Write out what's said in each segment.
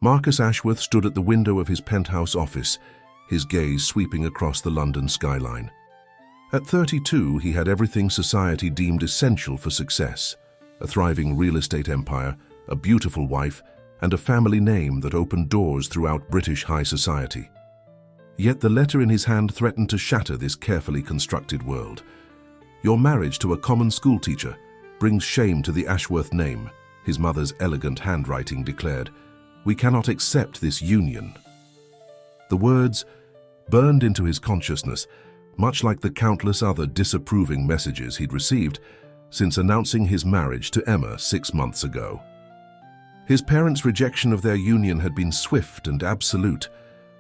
Marcus Ashworth stood at the window of his penthouse office, his gaze sweeping across the London skyline. At 32, he had everything society deemed essential for success: a thriving real estate empire, a beautiful wife, and a family name that opened doors throughout British high society. Yet the letter in his hand threatened to shatter this carefully constructed world. "Your marriage to a common schoolteacher brings shame to the Ashworth name," his mother's elegant handwriting declared. "We cannot accept this union." The words burned into his consciousness, much like the countless other disapproving messages he'd received since announcing his marriage to Emma 6 months ago. His parents' rejection of their union had been swift and absolute,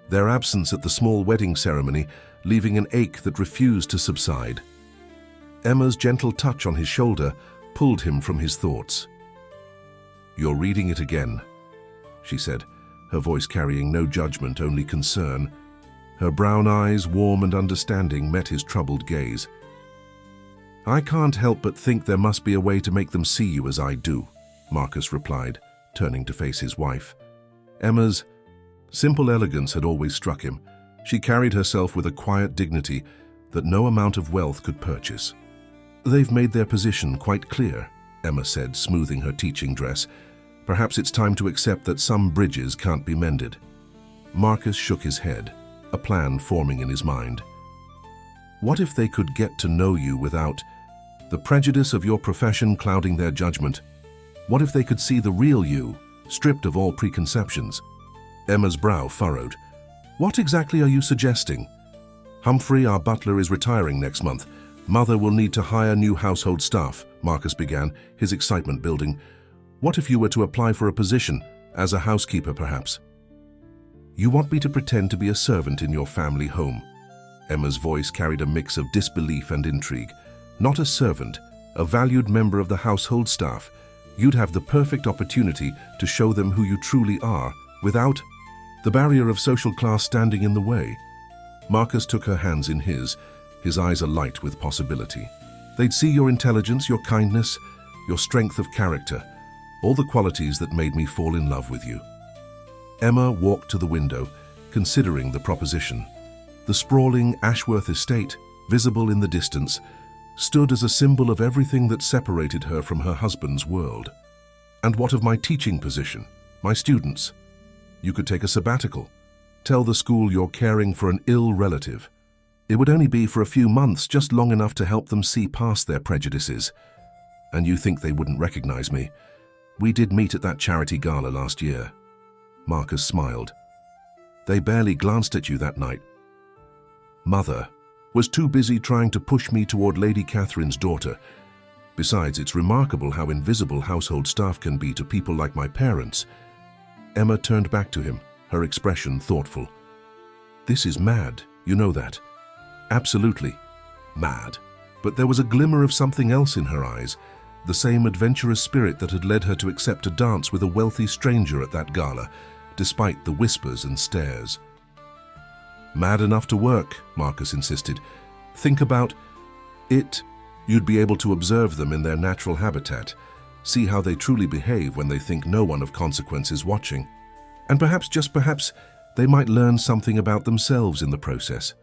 their absence at the small wedding ceremony leaving an ache that refused to subside. Emma's gentle touch on his shoulder pulled him from his thoughts. "You're reading it again," she said, her voice carrying no judgment, only concern. Her brown eyes, warm and understanding, met his troubled gaze. "I can't help but think there must be a way to make them see you as I do," Marcus replied, turning to face his wife. Emma's simple elegance had always struck him. She carried herself with a quiet dignity that no amount of wealth could purchase. "They've made their position quite clear," Emma said, smoothing her teaching dress. "Perhaps it's time to accept that some bridges can't be mended." Marcus shook his head, a plan forming in his mind. "What if they could get to know you without the prejudice of your profession clouding their judgment? What if they could see the real you, stripped of all preconceptions?" Emma's brow furrowed. "What exactly are you suggesting?" "Humphrey, our butler, is retiring next month. Mother will need to hire new household staff," Marcus began, his excitement building. "What if you were to apply for a position, as a housekeeper perhaps?" "You want me to pretend to be a servant in your family home?" Emma's voice carried a mix of disbelief and intrigue. "Not a servant, a valued member of the household staff. You'd have the perfect opportunity to show them who you truly are, without the barrier of social class standing in the way." Marcus took her hands in his eyes alight with possibility. "They'd see your intelligence, your kindness, your strength of character, all the qualities that made me fall in love with you." Emma walked to the window, considering the proposition. The sprawling Ashworth estate, visible in the distance, stood as a symbol of everything that separated her from her husband's world. "And what of my teaching position? My students? You could take a sabbatical. Tell the school you're caring for an ill relative. It would only be for a few months, just long enough to help them see past their prejudices. And you think they wouldn't recognize me? We did meet at that charity gala last year." Marcus smiled. "They barely glanced at you that night. Mother was too busy trying to push me toward Lady Catherine's daughter. Besides, it's remarkable how invisible household staff can be to people like my parents." Emma turned back to him, her expression thoughtful. "This is mad, you know that." "Absolutely mad." But there was a glimmer of something else in her eyes, the same adventurous spirit that had led her to accept a dance with a wealthy stranger at that gala, despite the whispers and stares. "Mad enough to work," Marcus insisted. "Think about it. You'd be able to observe them in their natural habitat, see how they truly behave when they think no one of consequence is watching. And perhaps, just perhaps, they might learn something about themselves in the process."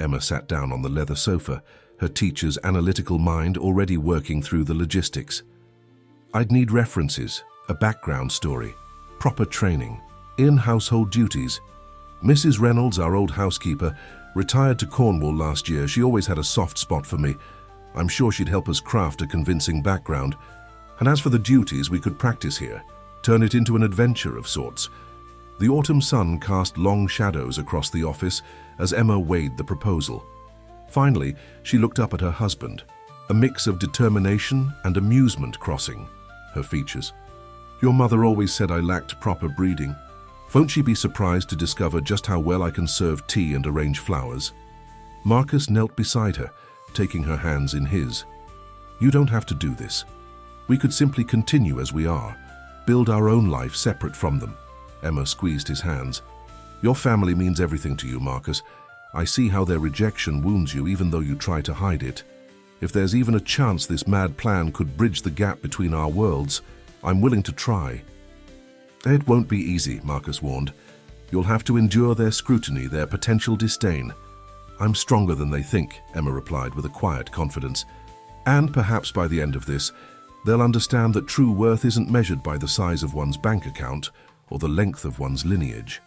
Emma sat down on the leather sofa, her teacher's analytical mind already working through the logistics. "I'd need references, a background story, proper training, in-household duties. Mrs. Reynolds, our old housekeeper, retired to Cornwall last year. She always had a soft spot for me. I'm sure she'd help us craft a convincing background. And as for the duties, we could practice here, turn it into an adventure of sorts." The autumn sun cast long shadows across the office as Emma weighed the proposal. Finally, she looked up at her husband, a mix of determination and amusement crossing her features. "Your mother always said I lacked proper breeding. Won't she be surprised to discover just how well I can serve tea and arrange flowers?" Marcus knelt beside her, taking her hands in his. "You don't have to do this. We could simply continue as we are, build our own life separate from them." Emma squeezed his hands. "Your family means everything to you, Marcus. I see how their rejection wounds you even though you try to hide it. If there's even a chance this mad plan could bridge the gap between our worlds, I'm willing to try." It won't be easy, Marcus warned. You'll have to endure their scrutiny, their potential disdain. I'm stronger than they think, Emma replied with a quiet confidence. And perhaps by the end of this, they'll understand that true worth isn't measured by the size of one's bank account or the length of one's lineage.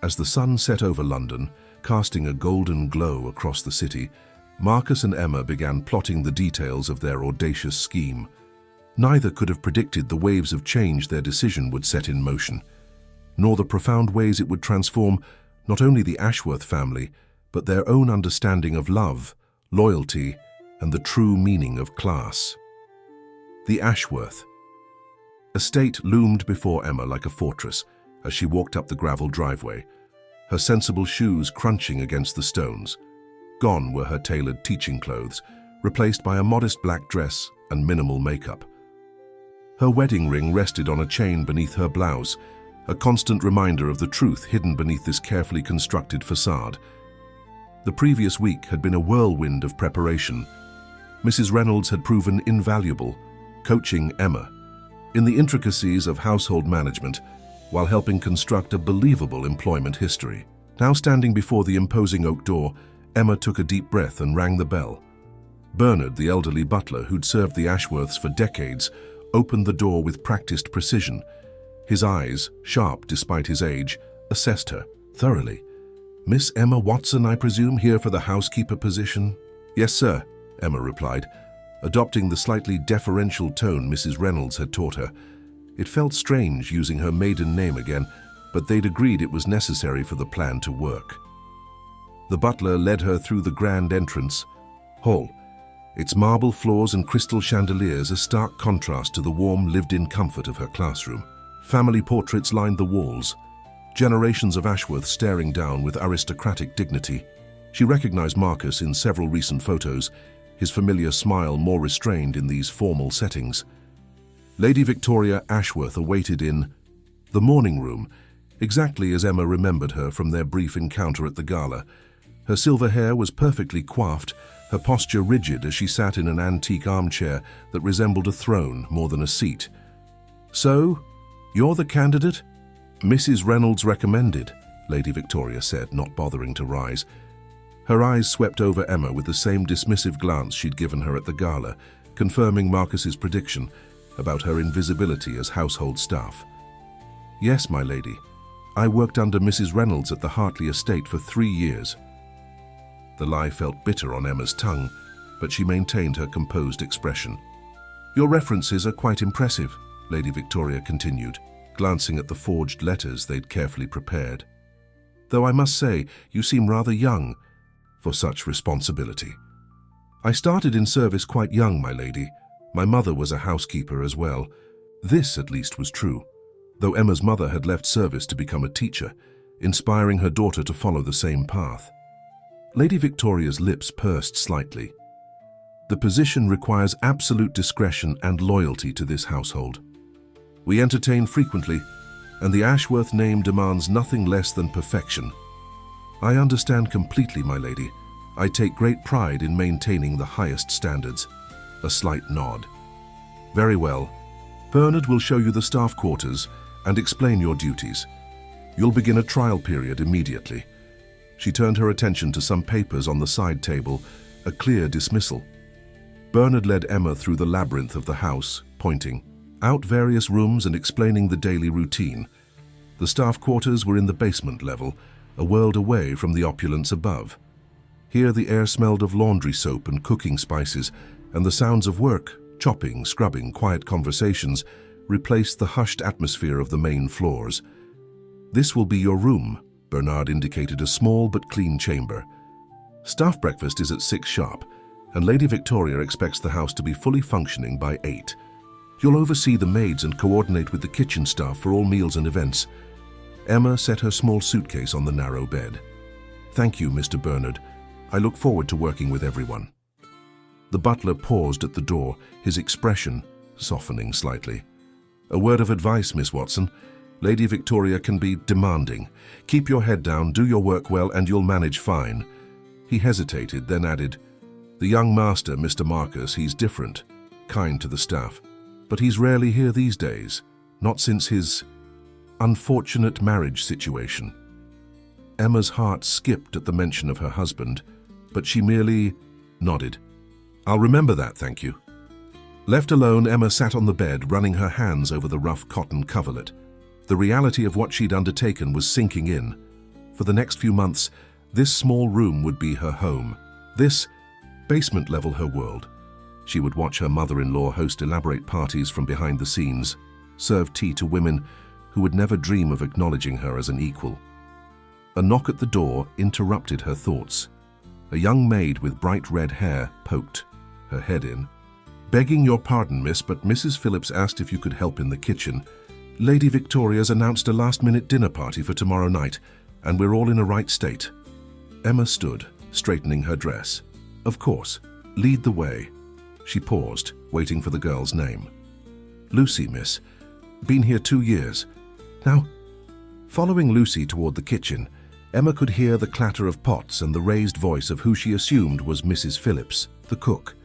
As the sun set over London, casting a golden glow across the city, Marcus and Emma began plotting the details of their audacious scheme. Neither could have predicted the waves of change their decision would set in motion, nor the profound ways it would transform not only the Ashworth family, but their own understanding of love, loyalty, and the true meaning of class. The Ashworth estate loomed before Emma like a fortress as she walked up the gravel driveway, her sensible shoes crunching against the stones. Gone were her tailored teaching clothes, replaced by a modest black dress and minimal makeup. Her wedding ring rested on a chain beneath her blouse, a constant reminder of the truth hidden beneath this carefully constructed facade. The previous week had been a whirlwind of preparation. Mrs. Reynolds had proven invaluable, coaching Emma in the intricacies of household management while helping construct a believable employment history. Now standing before the imposing oak door, Emma took a deep breath and rang the bell. Bernard, the elderly butler who'd served the Ashworths for decades, opened the door with practiced precision. His eyes, sharp despite his age, assessed her thoroughly. "Miss Emma Watson, I presume, here for the housekeeper position?" "Yes, sir," Emma replied, adopting the slightly deferential tone Mrs. Reynolds had taught her. It felt strange using her maiden name again, but they'd agreed it was necessary for the plan to work. The butler led her through the grand entrance hall, its marble floors and crystal chandeliers a stark contrast to the warm, lived-in comfort of her classroom. Family portraits lined the walls, generations of Ashworth staring down with aristocratic dignity. She recognized Marcus in several recent photos, his familiar smile more restrained in these formal settings. Lady Victoria Ashworth awaited in the morning room, exactly as Emma remembered her from their brief encounter at the gala. Her silver hair was perfectly coiffed, her posture rigid as she sat in an antique armchair that resembled a throne more than a seat. "So, you're the candidate?" "Mrs. Reynolds recommended," Lady Victoria said, not bothering to rise. Her eyes swept over Emma with the same dismissive glance she'd given her at the gala, confirming Marcus's prediction about her invisibility as household staff. "Yes, my lady. I worked under Mrs. Reynolds at the Hartley estate for 3 years." The lie felt bitter on Emma's tongue, but she maintained her composed expression. "Your references are quite impressive," Lady Victoria continued, glancing at the forged letters they'd carefully prepared. "Though I must say, you seem rather young for such responsibility." "I started in service quite young, my lady. My mother was a housekeeper as well." This, at least, was true, though Emma's mother had left service to become a teacher, inspiring her daughter to follow the same path. Lady Victoria's lips pursed slightly. "The position requires absolute discretion and loyalty to this household. We entertain frequently, and the Ashworth name demands nothing less than perfection." "I understand completely, my lady. I take great pride in maintaining the highest standards." A slight nod. "Very well. Bernard will show you the staff quarters and explain your duties. You'll begin a trial period immediately." She turned her attention to some papers on the side table, a clear dismissal. Bernard led Emma through the labyrinth of the house, pointing out various rooms and explaining the daily routine. The staff quarters were in the basement level, a world away from the opulence above. Here the air smelled of laundry soap and cooking spices, and the sounds of work, chopping, scrubbing, quiet conversations, replaced the hushed atmosphere of the main floors. "This will be your room," Bernard indicated a small but clean chamber. "Staff breakfast is at 6 sharp, and Lady Victoria expects the house to be fully functioning by 8. You'll oversee the maids and coordinate with the kitchen staff for all meals and events." Emma set her small suitcase on the narrow bed. "Thank you, Mr. Bernard. I look forward to working with everyone." The butler paused at the door, his expression softening slightly. "A word of advice, Miss Watson. Lady Victoria can be demanding. Keep your head down, do your work well, and you'll manage fine." He hesitated, then added, "The young master, Mr. Marcus, he's different, kind to the staff. But he's rarely here these days. not since his unfortunate marriage situation. Emma's heart skipped at the mention of her husband, but she merely nodded. "I'll remember that, thank you." Left alone, Emma sat on the bed, running her hands over the rough cotton coverlet. The reality of what she'd undertaken was sinking in. For the next few months, this small room would be her home. This basement level her world. She would watch her mother-in-law host elaborate parties from behind the scenes, serve tea to women who would never dream of acknowledging her as an equal. A knock at the door interrupted her thoughts. A young maid with bright red hair poked her head in. "Begging your pardon, miss, but Mrs. Phillips asked if you could help in the kitchen. Lady Victoria's announced a last-minute dinner party for tomorrow night, and we're all in a right state." Emma stood, straightening her dress. "Of course. Lead the way." She paused, waiting for the girl's name. "Lucy, miss. Been here 2 years. Now." Following Lucy toward the kitchen, Emma could hear the clatter of pots and the raised voice of who she assumed was Mrs. Phillips, the cook.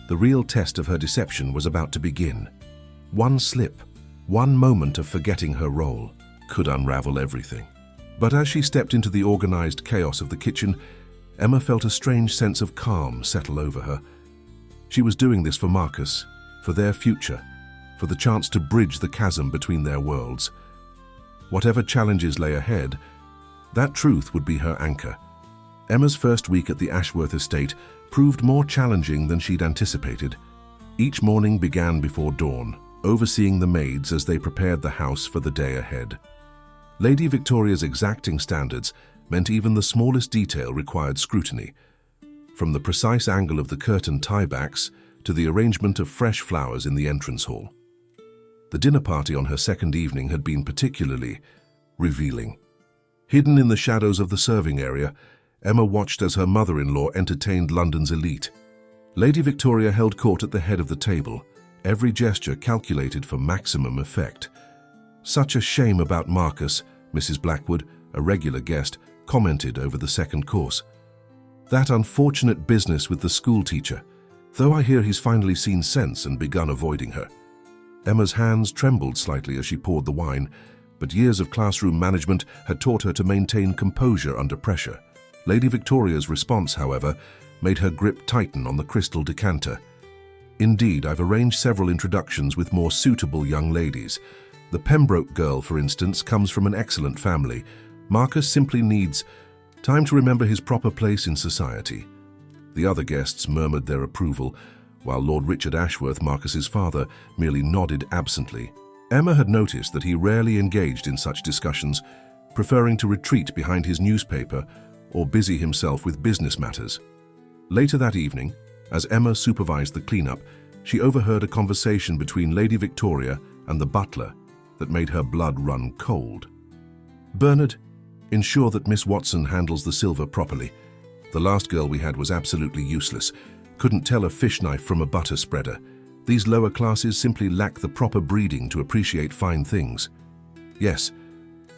The real test of her deception was about to begin. One slip, one moment of forgetting her role, could unravel everything. But as she stepped into the organized chaos of the kitchen, Emma felt a strange sense of calm settle over her. She was doing this for Marcus, for their future, for the chance to bridge the chasm between their worlds. Whatever challenges lay ahead, that truth would be her anchor. Emma's first week at the Ashworth estate proved more challenging than she'd anticipated. Each morning began before dawn, overseeing the maids as they prepared the house for the day ahead. Lady Victoria's exacting standards meant even the smallest detail required scrutiny, from the precise angle of the curtain tiebacks to the arrangement of fresh flowers in the entrance hall. The dinner party on her second evening had been particularly revealing. Hidden in the shadows of the serving area, Emma watched as her mother-in-law entertained London's elite. Lady Victoria held court at the head of the table, every gesture calculated for maximum effect. "Such a shame about Marcus," Mrs. Blackwood, a regular guest, commented over the second course. "That unfortunate business with the schoolteacher, though I hear he's finally seen sense and begun avoiding her." Emma's hands trembled slightly as she poured the wine, but years of classroom management had taught her to maintain composure under pressure. Lady Victoria's response, however, made her grip tighten on the crystal decanter. "Indeed, I've arranged several introductions with more suitable young ladies. The Pembroke girl, for instance, comes from an excellent family. Marcus simply needs time to remember his proper place in society." The other guests murmured their approval, while Lord Richard Ashworth, Marcus's father, merely nodded absently. Emma had noticed that he rarely engaged in such discussions, preferring to retreat behind his newspaper or busy himself with business matters. Later that evening, as Emma supervised the cleanup, she overheard a conversation between Lady Victoria and the butler that made her blood run cold. "Bernard, ensure that Miss Watson handles the silver properly. The last girl we had was absolutely useless. Couldn't tell a fish knife from a butter spreader. These lower classes simply lack the proper breeding to appreciate fine things." "Yes,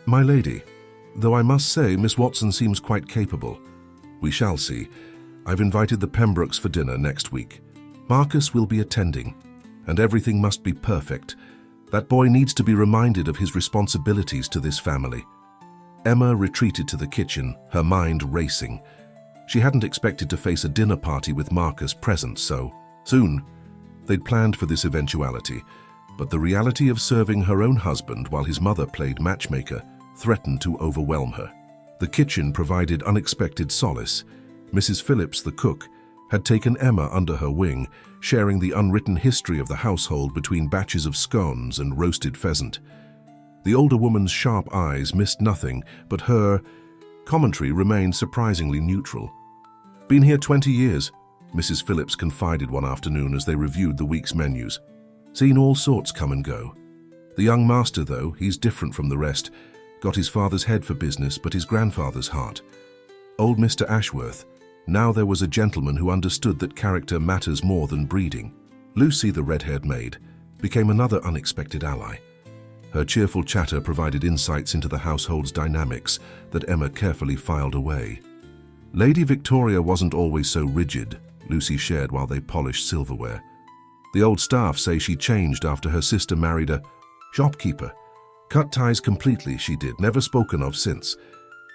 my lady. Though I must say Miss Watson seems quite capable." "We shall see. I've invited the Pembrokes for dinner next week. Marcus will be attending, and everything must be perfect. That boy needs to be reminded of his responsibilities to this family." Emma retreated to the kitchen, her mind racing. She hadn't expected to face a dinner party with Marcus present so soon. They'd planned for this eventuality, but the reality of serving her own husband while his mother played matchmaker threatened to overwhelm her. The kitchen provided unexpected solace. Mrs. Phillips, the cook, had taken Emma under her wing, sharing the unwritten history of the household between batches of scones and roasted pheasant. The older woman's sharp eyes missed nothing, but her commentary remained surprisingly neutral. "Been here 20 years, Mrs. Phillips confided one afternoon as they reviewed the week's menus. "Seen all sorts come and go. The young master, though, he's different from the rest. Got his father's head for business, but his grandfather's heart. Old Mr. Ashworth. Now there was a gentleman who understood that character matters more than breeding." Lucy, the red-haired maid, became another unexpected ally. Her cheerful chatter provided insights into the household's dynamics that Emma carefully filed away. Lady Victoria wasn't always so rigid, Lucy shared while they polished silverware. "The old staff say she changed after her sister married a..." Shopkeeper. Cut ties completely, she did, never spoken of since.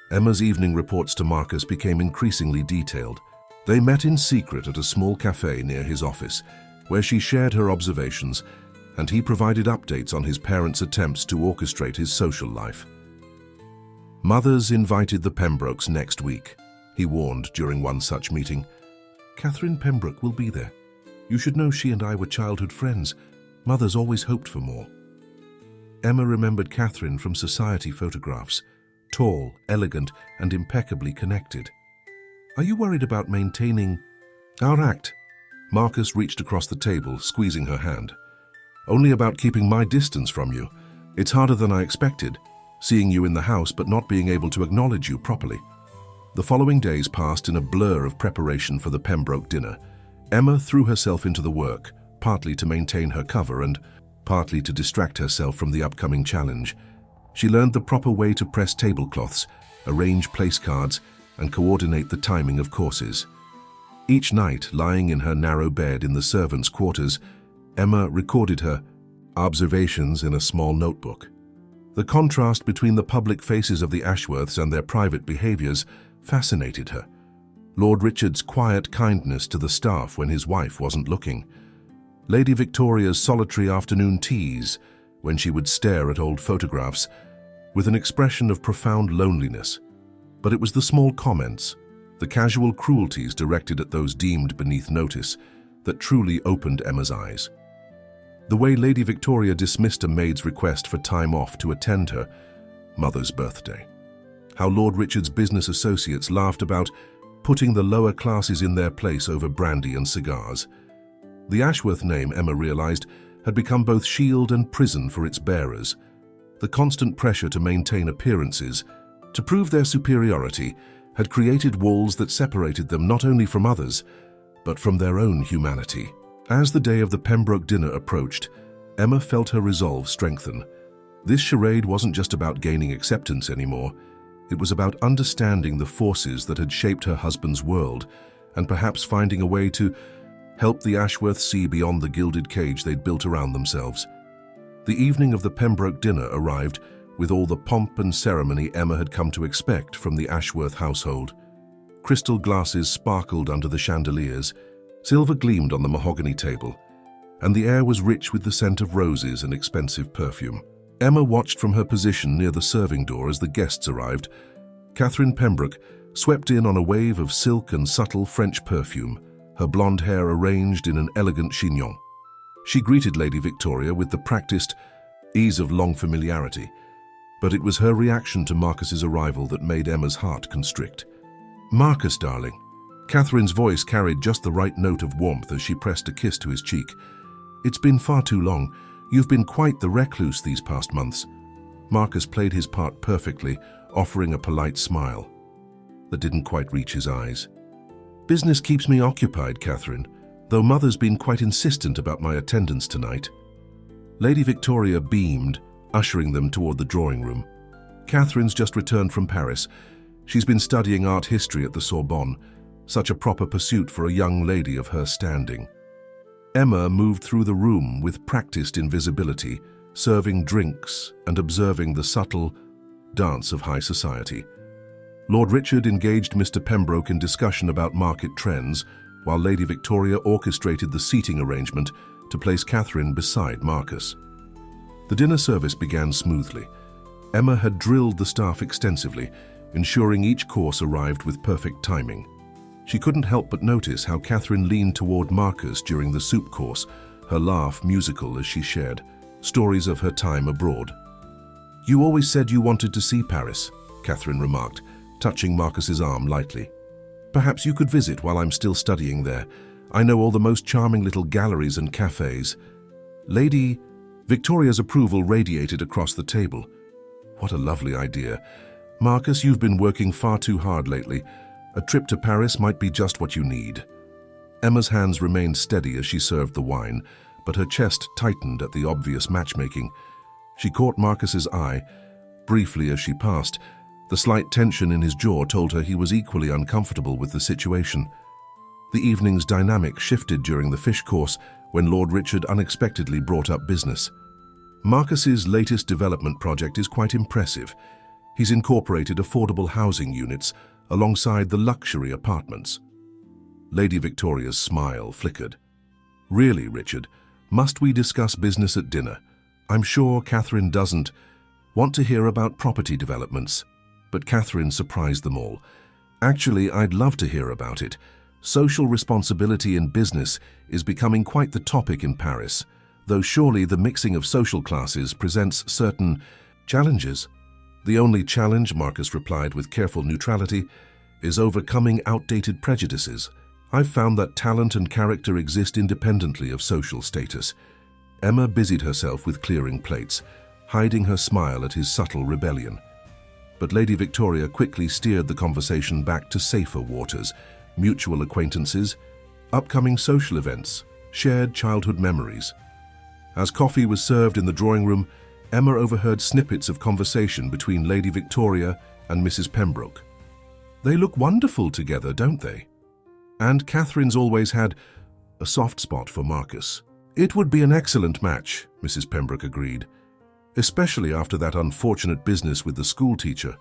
Emma's evening reports to Marcus became increasingly detailed. They met in secret at a small cafe near his office, where she shared her observations, and he provided updates on his parents' attempts to orchestrate his social life. Mothers invited the Pembrokes next week. He warned during one such meeting. Catherine Pembroke will be there. You should know she and I were childhood friends. Mothers always hoped for more. Emma remembered Catherine from society photographs, tall, elegant, and impeccably connected. Are you worried about maintaining our act? Marcus reached across the table, squeezing her hand. Only about keeping my distance from you. It's harder than I expected, seeing you in the house but not being able to acknowledge you properly. The following days passed in a blur of preparation for the Pembroke dinner. Emma threw herself into the work, partly to maintain her cover and partly to distract herself from the upcoming challenge. She learned the proper way to press tablecloths, arrange place cards, and coordinate the timing of courses. Each night, lying in her narrow bed in the servants' quarters, Emma recorded her observations in a small notebook. The contrast between the public faces of the Ashworths and their private behaviors fascinated her. Lord Richard's quiet kindness to the staff when his wife wasn't looking. Lady Victoria's solitary afternoon teas when she would stare at old photographs with an expression of profound loneliness. But it was the small comments, the casual cruelties directed at those deemed beneath notice, that truly opened Emma's eyes. The way Lady Victoria dismissed a maid's request for time off to attend her mother's birthday. How Lord Richard's business associates laughed about putting the lower classes in their place over brandy and cigars. The Ashworth name, Emma realized, had become both shield and prison for its bearers. The constant pressure to maintain appearances, to prove their superiority, had created walls that separated them not only from others, but from their own humanity. As the day of the Pembroke dinner approached, Emma felt her resolve strengthen. This charade wasn't just about gaining acceptance anymore. It was about understanding the forces that had shaped her husband's world, and perhaps finding a way to help the Ashworths see beyond the gilded cage they'd built around themselves. The evening of the Pembroke dinner arrived with all the pomp and ceremony Emma had come to expect from the Ashworth household. Crystal glasses sparkled under the chandeliers, silver gleamed on the mahogany table, and the air was rich with the scent of roses and expensive perfume. Emma watched from her position near the serving door as the guests arrived. Catherine Pembroke swept in on a wave of silk and subtle French perfume, her blonde hair arranged in an elegant chignon. She greeted Lady Victoria with the practiced ease of long familiarity, but it was her reaction to Marcus's arrival that made Emma's heart constrict. "Marcus, darling." Catherine's voice carried just the right note of warmth as she pressed a kiss to his cheek. "It's been far too long. You've been quite the recluse these past months." Marcus played his part perfectly, offering a polite smile that didn't quite reach his eyes. "Business keeps me occupied, Catherine, though Mother's been quite insistent about my attendance tonight." Lady Victoria beamed, ushering them toward the drawing room. "Catherine's just returned from Paris. She's been studying art history at the Sorbonne, such a proper pursuit for a young lady of her standing." Emma moved through the room with practiced invisibility, serving drinks and observing the subtle dance of high society. Lord Richard engaged Mr. Pembroke in discussion about market trends, while Lady Victoria orchestrated the seating arrangement to place Catherine beside Marcus. The dinner service began smoothly. Emma had drilled the staff extensively, ensuring each course arrived with perfect timing. She couldn't help but notice how Catherine leaned toward Marcus during the soup course, her laugh musical as she shared stories of her time abroad. "You always said you wanted to see Paris," Catherine remarked, touching Marcus's arm lightly. "Perhaps you could visit while I'm still studying there. I know all the most charming little galleries and cafes." Lady Victoria's approval radiated across the table. "What a lovely idea. Marcus, you've been working far too hard lately. A trip to Paris might be just what you need." Emma's hands remained steady as she served the wine, but her chest tightened at the obvious matchmaking. She caught Marcus's eye, briefly as she passed. The slight tension in his jaw told her he was equally uncomfortable with the situation. The evening's dynamic shifted during the fish course when Lord Richard unexpectedly brought up business. Marcus's latest development project is quite impressive. He's incorporated affordable housing units alongside the luxury apartments. Lady Victoria's smile flickered. Really, Richard, must we discuss business at dinner? I'm sure Catherine doesn't want to hear about property developments. But Catherine surprised them all. Actually, I'd love to hear about it. Social responsibility in business is becoming quite the topic in Paris, though surely the mixing of social classes presents certain challenges. The only challenge, Marcus replied with careful neutrality, is overcoming outdated prejudices. I've found that talent and character exist independently of social status. Emma busied herself with clearing plates, hiding her smile at his subtle rebellion. But Lady Victoria quickly steered the conversation back to safer waters, mutual acquaintances, upcoming social events, shared childhood memories. As coffee was served in the drawing room, Emma overheard snippets of conversation between Lady Victoria and Mrs. Pembroke. They look wonderful together, don't they? And Catherine's always had a soft spot for Marcus. It would be an excellent match, Mrs. Pembroke agreed. Especially after that unfortunate business with the schoolteacher,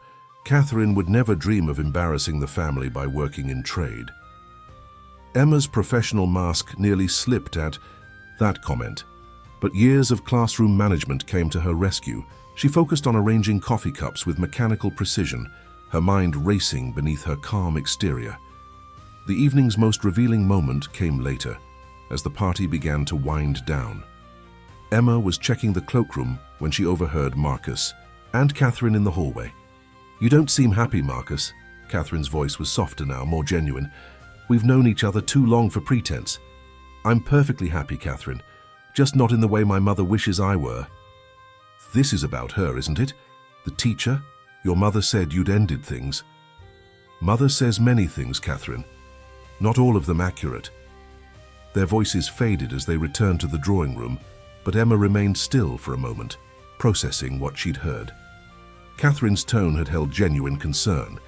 Catherine would never dream of embarrassing the family by working in trade. Emma's professional mask nearly slipped at that comment, but years of classroom management came to her rescue. She focused on arranging coffee cups with mechanical precision, her mind racing beneath her calm exterior. The evening's most revealing moment came later, as the party began to wind down. Emma was checking the cloakroom when she overheard Marcus and Catherine in the hallway. "You don't seem happy, Marcus." Catherine's voice was softer now, more genuine. "We've known each other too long for pretense." "I'm perfectly happy, Catherine, just not in the way my mother wishes I were." "This is about her, isn't it? The teacher? Your mother said you'd ended things." "Mother says many things, Catherine. Not all of them accurate." Their voices faded as they returned to the drawing room, but Emma remained still for a moment, processing what she'd heard. Catherine's tone had held genuine concern,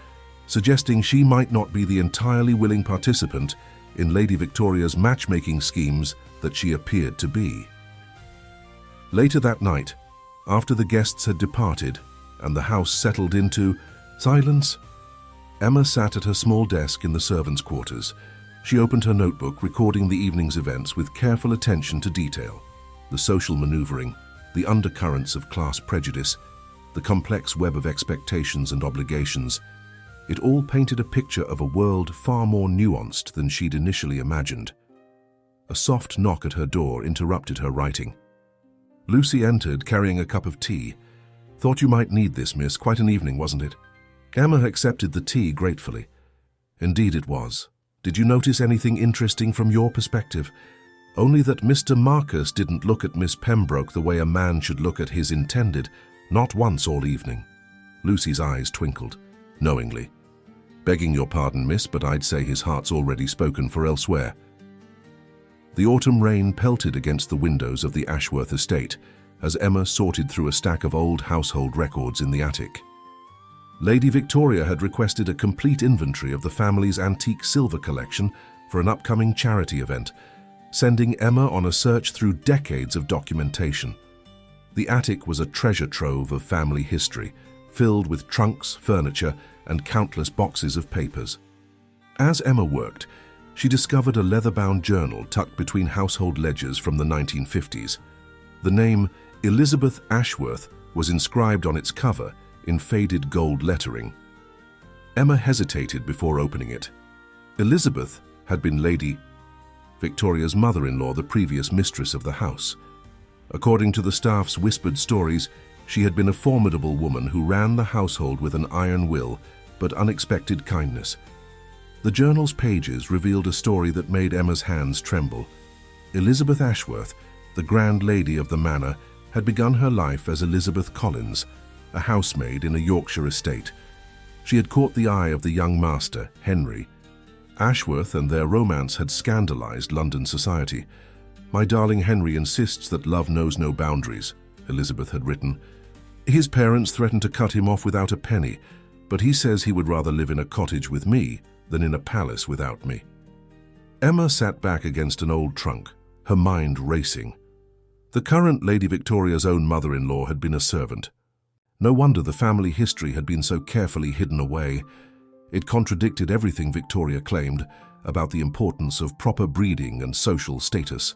suggesting she might not be the entirely willing participant in Lady Victoria's matchmaking schemes that she appeared to be. Later that night, after the guests had departed and the house settled into silence, Emma sat at her small desk in the servants' quarters. She opened her notebook, recording the evening's events with careful attention to detail. The social maneuvering, the undercurrents of class prejudice, the complex web of expectations and obligations. It all painted a picture of a world far more nuanced than she'd initially imagined. A soft knock at her door interrupted her writing. Lucy entered, carrying a cup of tea. "Thought you might need this, miss. Quite an evening, wasn't it?" Emma accepted the tea gratefully. "Indeed it was. Did you notice anything interesting from your perspective?" "Only that Mr. Marcus didn't look at Miss Pembroke the way a man should look at his intended, not once all evening." Lucy's eyes twinkled, knowingly. "Begging your pardon, miss, but I'd say his heart's already spoken for elsewhere." The autumn rain pelted against the windows of the Ashworth estate as Emma sorted through a stack of old household records in the attic. Lady Victoria had requested a complete inventory of the family's antique silver collection for an upcoming charity event, sending Emma on a search through decades of documentation. The attic was a treasure trove of family history, filled with trunks, furniture, and countless boxes of papers. As Emma worked, she discovered a leather-bound journal tucked between household ledgers from the 1950s. The name Elizabeth Ashworth was inscribed on its cover in faded gold lettering. Emma hesitated before opening it. Elizabeth had been Lady Victoria's mother-in-law, the previous mistress of the house. According to the staff's whispered stories, she had been a formidable woman who ran the household with an iron will but unexpected kindness. The journal's pages revealed a story that made Emma's hands tremble. Elizabeth Ashworth, the grand lady of the manor, had begun her life as Elizabeth Collins, a housemaid in a Yorkshire estate. She had caught the eye of the young master, Henry. Ashworth and their romance had scandalized London society. "My darling Henry insists that love knows no boundaries," Elizabeth had written. "His parents threatened to cut him off without a penny, but he says he would rather live in a cottage with me than in a palace without me." Emma sat back against an old trunk, her mind racing. The current Lady Victoria's own mother-in-law had been a servant. No wonder the family history had been so carefully hidden away. It contradicted everything Victoria claimed about the importance of proper breeding and social status.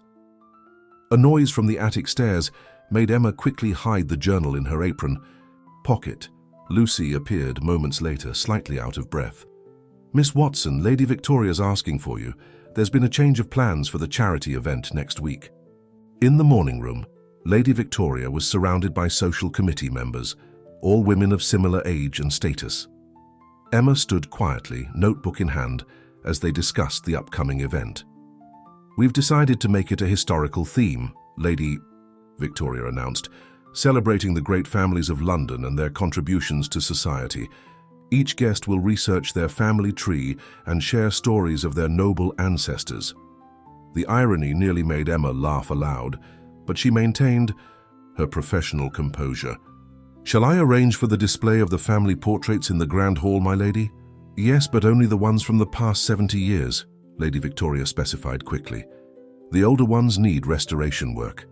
A noise from the attic stairs made Emma quickly hide the journal in her apron pocket. Lucy appeared moments later, slightly out of breath. "Miss Watson, Lady Victoria's asking for you. There's been a change of plans for the charity event next week." In the morning room, Lady Victoria was surrounded by social committee members, all women of similar age and status. Emma stood quietly, notebook in hand, as they discussed the upcoming event. "We've decided to make it a historical theme," Lady Victoria announced, "celebrating the great families of London and their contributions to society. Each guest will research their family tree and share stories of their noble ancestors." The irony nearly made Emma laugh aloud, but she maintained her professional composure. "Shall I arrange for the display of the family portraits in the Grand Hall, my lady?" "Yes, but only the ones from the past 70 years, Lady Victoria specified quickly. "The older ones need restoration work."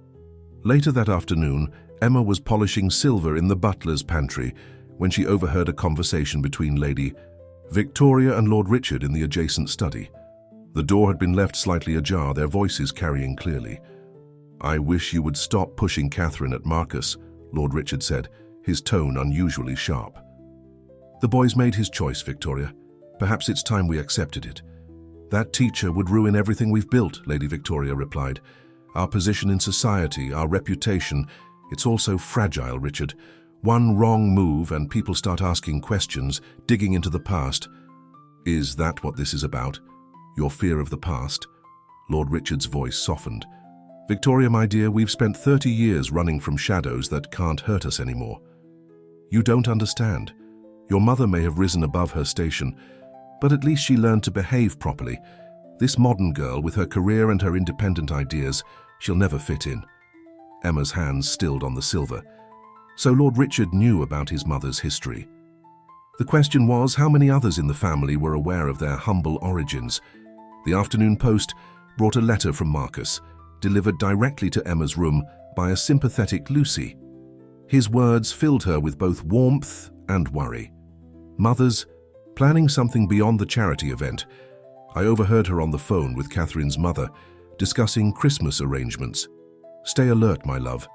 Later that afternoon, Emma was polishing silver in the butler's pantry when she overheard a conversation between Lady Victoria and Lord Richard in the adjacent study. The door had been left slightly ajar, their voices carrying clearly. "I wish you would stop pushing Catherine at Marcus," Lord Richard said, his tone unusually sharp. "The boy's made his choice, Victoria. Perhaps it's time we accepted it." "That teacher would ruin everything we've built," Lady Victoria replied. "Our position in society, our reputation, it's all so fragile, Richard. One wrong move and people start asking questions, digging into the past." "Is that what this is about? Your fear of the past?" Lord Richard's voice softened. "Victoria, my dear, we've spent 30 years running from shadows that can't hurt us anymore. You don't understand. Your mother may have risen above her station, but at least she learned to behave properly. This modern girl, with her career and her independent ideas, she'll never fit in." Emma's hands stilled on the silver. So Lord Richard knew about his mother's history. The question was, how many others in the family were aware of their humble origins? The afternoon post brought a letter from Marcus, delivered directly to Emma's room by a sympathetic Lucy. His words filled her with both warmth and worry. "Mothers, planning something beyond the charity event. I overheard her on the phone with Catherine's mother, discussing Christmas arrangements. Stay alert, my love,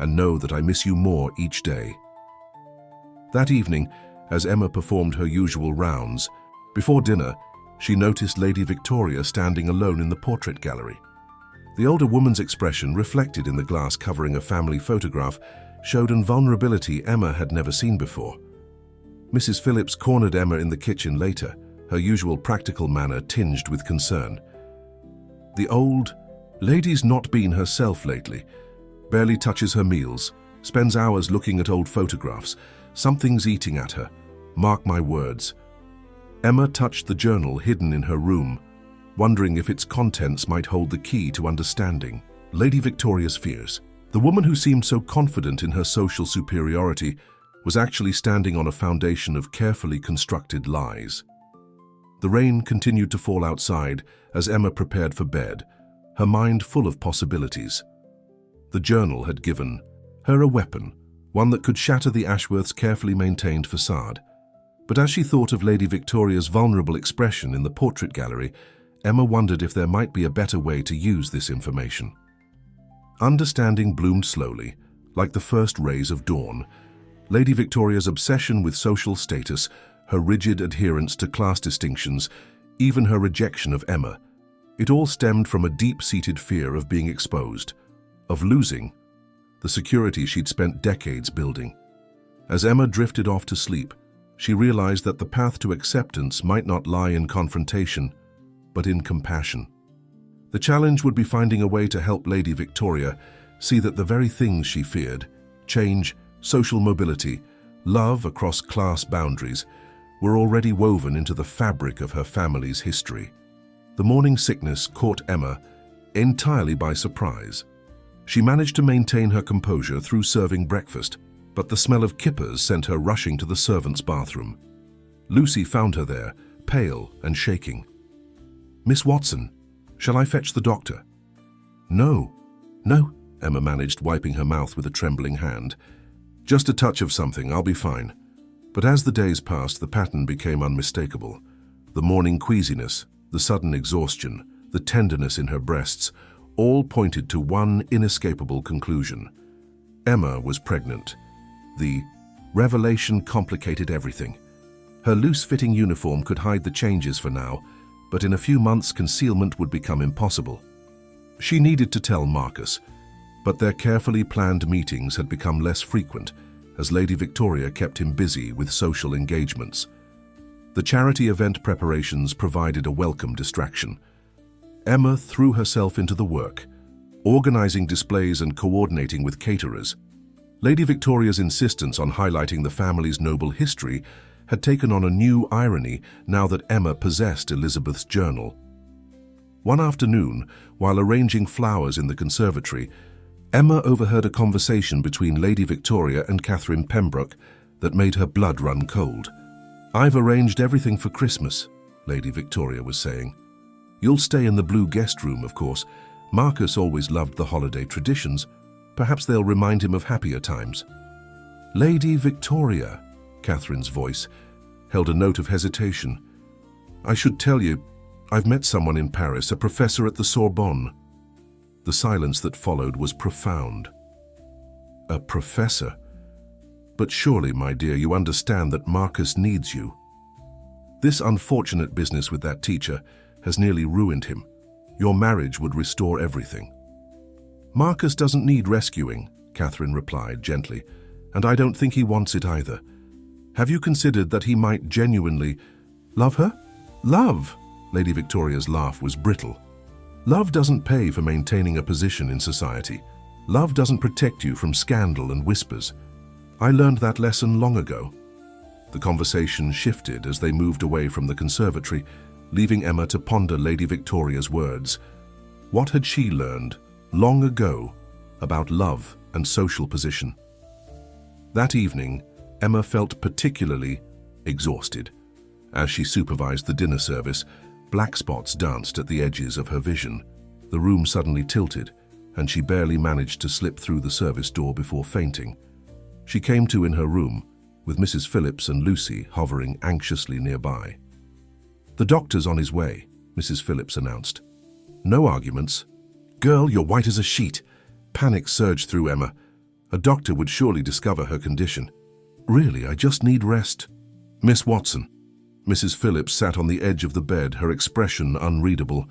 and know that I miss you more each day." That evening, as Emma performed her usual rounds, before dinner, she noticed Lady Victoria standing alone in the portrait gallery. The older woman's expression, reflected in the glass covering a family photograph, showed an vulnerability Emma had never seen before. Mrs. Phillips cornered Emma in the kitchen later, her usual practical manner tinged with concern. "The old lady's not been herself lately. Barely touches her meals, spends hours looking at old photographs. Something's eating at her. Mark my words." Emma touched the journal hidden in her room, wondering if its contents might hold the key to understanding Lady Victoria's fears. The woman who seemed so confident in her social superiority was actually standing on a foundation of carefully constructed lies. The rain continued to fall outside as Emma prepared for bed, her mind full of possibilities. The journal had given her a weapon, one that could shatter the Ashworths' carefully maintained facade. But as she thought of Lady Victoria's vulnerable expression in the portrait gallery, Emma wondered if there might be a better way to use this information. Understanding bloomed slowly, like the first rays of dawn. Lady Victoria's obsession with social status, her rigid adherence to class distinctions, even her rejection of Emma, it all stemmed from a deep-seated fear of being exposed, of losing the security she'd spent decades building. As Emma drifted off to sleep, she realized that the path to acceptance might not lie in confrontation, but in compassion. The challenge would be finding a way to help Lady Victoria see that the very things she feared, change, social mobility, love across class boundaries, were already woven into the fabric of her family's history. The morning sickness caught Emma entirely by surprise. She managed to maintain her composure through serving breakfast, but the smell of kippers sent her rushing to the servants' bathroom. Lucy found her there, pale and shaking. "Miss Watson, shall I fetch the doctor?" No, Emma managed, wiping her mouth with a trembling hand. "Just a touch of something, I'll be fine." But as the days passed, the pattern became unmistakable. The morning queasiness, the sudden exhaustion, the tenderness in her breasts, all pointed to one inescapable conclusion. Emma was pregnant. The revelation complicated everything. Her loose-fitting uniform could hide the changes for now, but in a few months concealment would become impossible. She needed to tell Marcus, but their carefully planned meetings had become less frequent as Lady Victoria kept him busy with social engagements. The charity event preparations provided a welcome distraction. Emma threw herself into the work, organizing displays and coordinating with caterers. Lady Victoria's insistence on highlighting the family's noble history had taken on a new irony now that Emma possessed Elizabeth's journal. One afternoon, while arranging flowers in the conservatory, Emma overheard a conversation between Lady Victoria and Catherine Pembroke that made her blood run cold. "I've arranged everything for Christmas," Lady Victoria was saying. "You'll stay in the blue guest room, of course. Marcus always loved the holiday traditions. Perhaps they'll remind him of happier times." "Lady Victoria," Catherine's voice held a note of hesitation. "I should tell you, I've met someone in Paris, a professor at the Sorbonne." The silence that followed was profound. "A professor? But surely, my dear, you understand that Marcus needs you. This unfortunate business with that teacher has nearly ruined him. Your marriage would restore everything." "Marcus doesn't need rescuing," Catherine replied gently, "and I don't think he wants it either. Have you considered that he might genuinely love her?" "Love?" Lady Victoria's laugh was brittle. "Love doesn't pay for maintaining a position in society. Love doesn't protect you from scandal and whispers. I learned that lesson long ago." The conversation shifted as they moved away from the conservatory, leaving Emma to ponder Lady Victoria's words. What had she learned long ago about love and social position? That evening, Emma felt particularly exhausted. As she supervised the dinner service, black spots danced at the edges of her vision. The room suddenly tilted, and she barely managed to slip through the service door before fainting. She came to in her room, with Mrs. Phillips and Lucy hovering anxiously nearby. "The doctor's on his way," Mrs. Phillips announced. "No arguments." "Girl, you're white as a sheet." Panic surged through Emma. A doctor would surely discover her condition. "Really, I just need rest." "Miss Watson." Mrs. Phillips sat on the edge of the bed, her expression unreadable.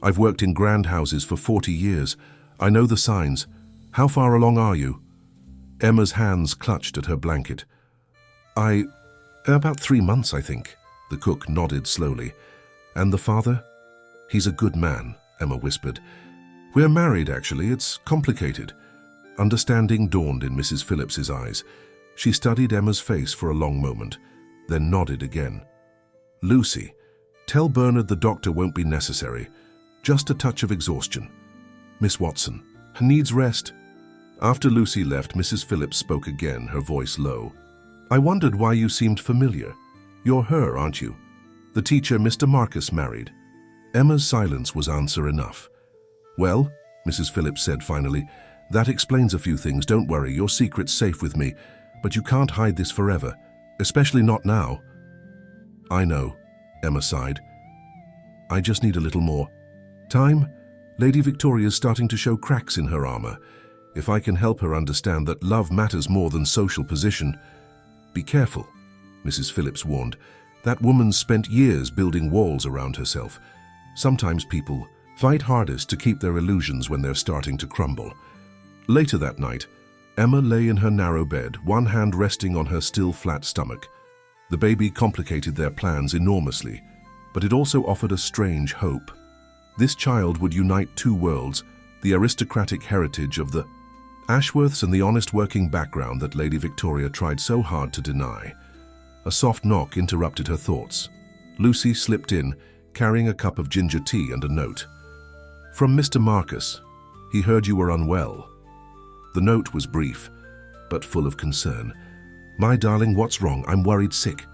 "I've worked in grand houses for 40 years. I know the signs. How far along are you?" Emma's hands clutched at her blanket. About 3 months, I think." The cook nodded slowly. "And the father?" "He's a good man," Emma whispered. "We're married, actually. It's complicated." Understanding dawned in Mrs. Phillips's eyes. She studied Emma's face for a long moment, then nodded again. "Lucy, tell Bernard the doctor won't be necessary. Just a touch of exhaustion. Miss Watson, needs rest." After Lucy left, Mrs. Phillips spoke again, her voice low. "I wondered why you seemed familiar. You're her, aren't you? The teacher Mr. Marcus married." Emma's silence was answer enough. "Well," Mrs. Phillips said finally, "that explains a few things. Don't worry, your secret's safe with me. But you can't hide this forever, especially not now." "I know," Emma sighed. "I just need a little more time. Lady Victoria's starting to show cracks in her armor. If I can help her understand that love matters more than social position—" "Be careful," Mrs. Phillips warned. "That woman's spent years building walls around herself. Sometimes people fight hardest to keep their illusions when they're starting to crumble." Later that night, Emma lay in her narrow bed, one hand resting on her still flat stomach. The baby complicated their plans enormously, but it also offered a strange hope. This child would unite two worlds, the aristocratic heritage of the Ashworths and the honest working background that Lady Victoria tried so hard to deny. A soft knock interrupted her thoughts. Lucy slipped in, carrying a cup of ginger tea and a note. "From Mr. Marcus. He heard you were unwell." The note was brief, but full of concern. "My darling, what's wrong? I'm worried sick.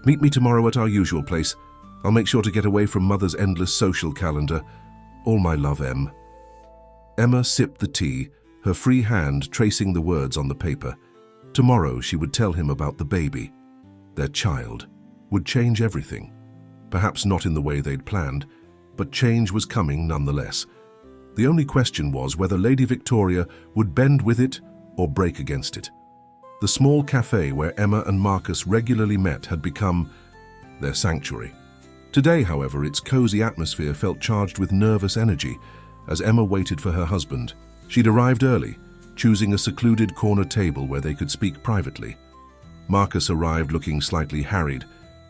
Meet me tomorrow at our usual place. I'll make sure to get away from Mother's endless social calendar. All my love, Em." Emma sipped the tea, her free hand tracing the words on the paper. Tomorrow she would tell him about the baby. Their child would change everything. Perhaps not in the way they'd planned, but change was coming nonetheless. The only question was whether Lady Victoria would bend with it or break against it. The small cafe where Emma and Marcus regularly met had become their sanctuary. Today, however, its cozy atmosphere felt charged with nervous energy as Emma waited for her husband. She'd arrived early, choosing a secluded corner table where they could speak privately. Marcus arrived looking slightly harried,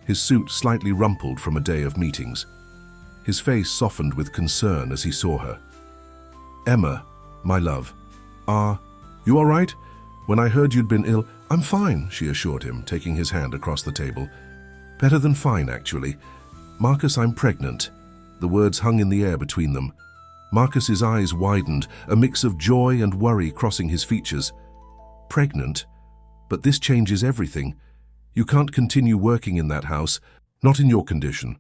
his suit slightly rumpled from a day of meetings. His face softened with concern as he saw her. "Emma, my love, you all right? When I heard you'd been ill—" "I'm fine," she assured him, taking his hand across the table. "Better than fine, actually. Marcus, I'm pregnant." The words hung in the air between them. Marcus's eyes widened, a mix of joy and worry crossing his features. "Pregnant? But this changes everything. You can't continue working in that house, not in your condition."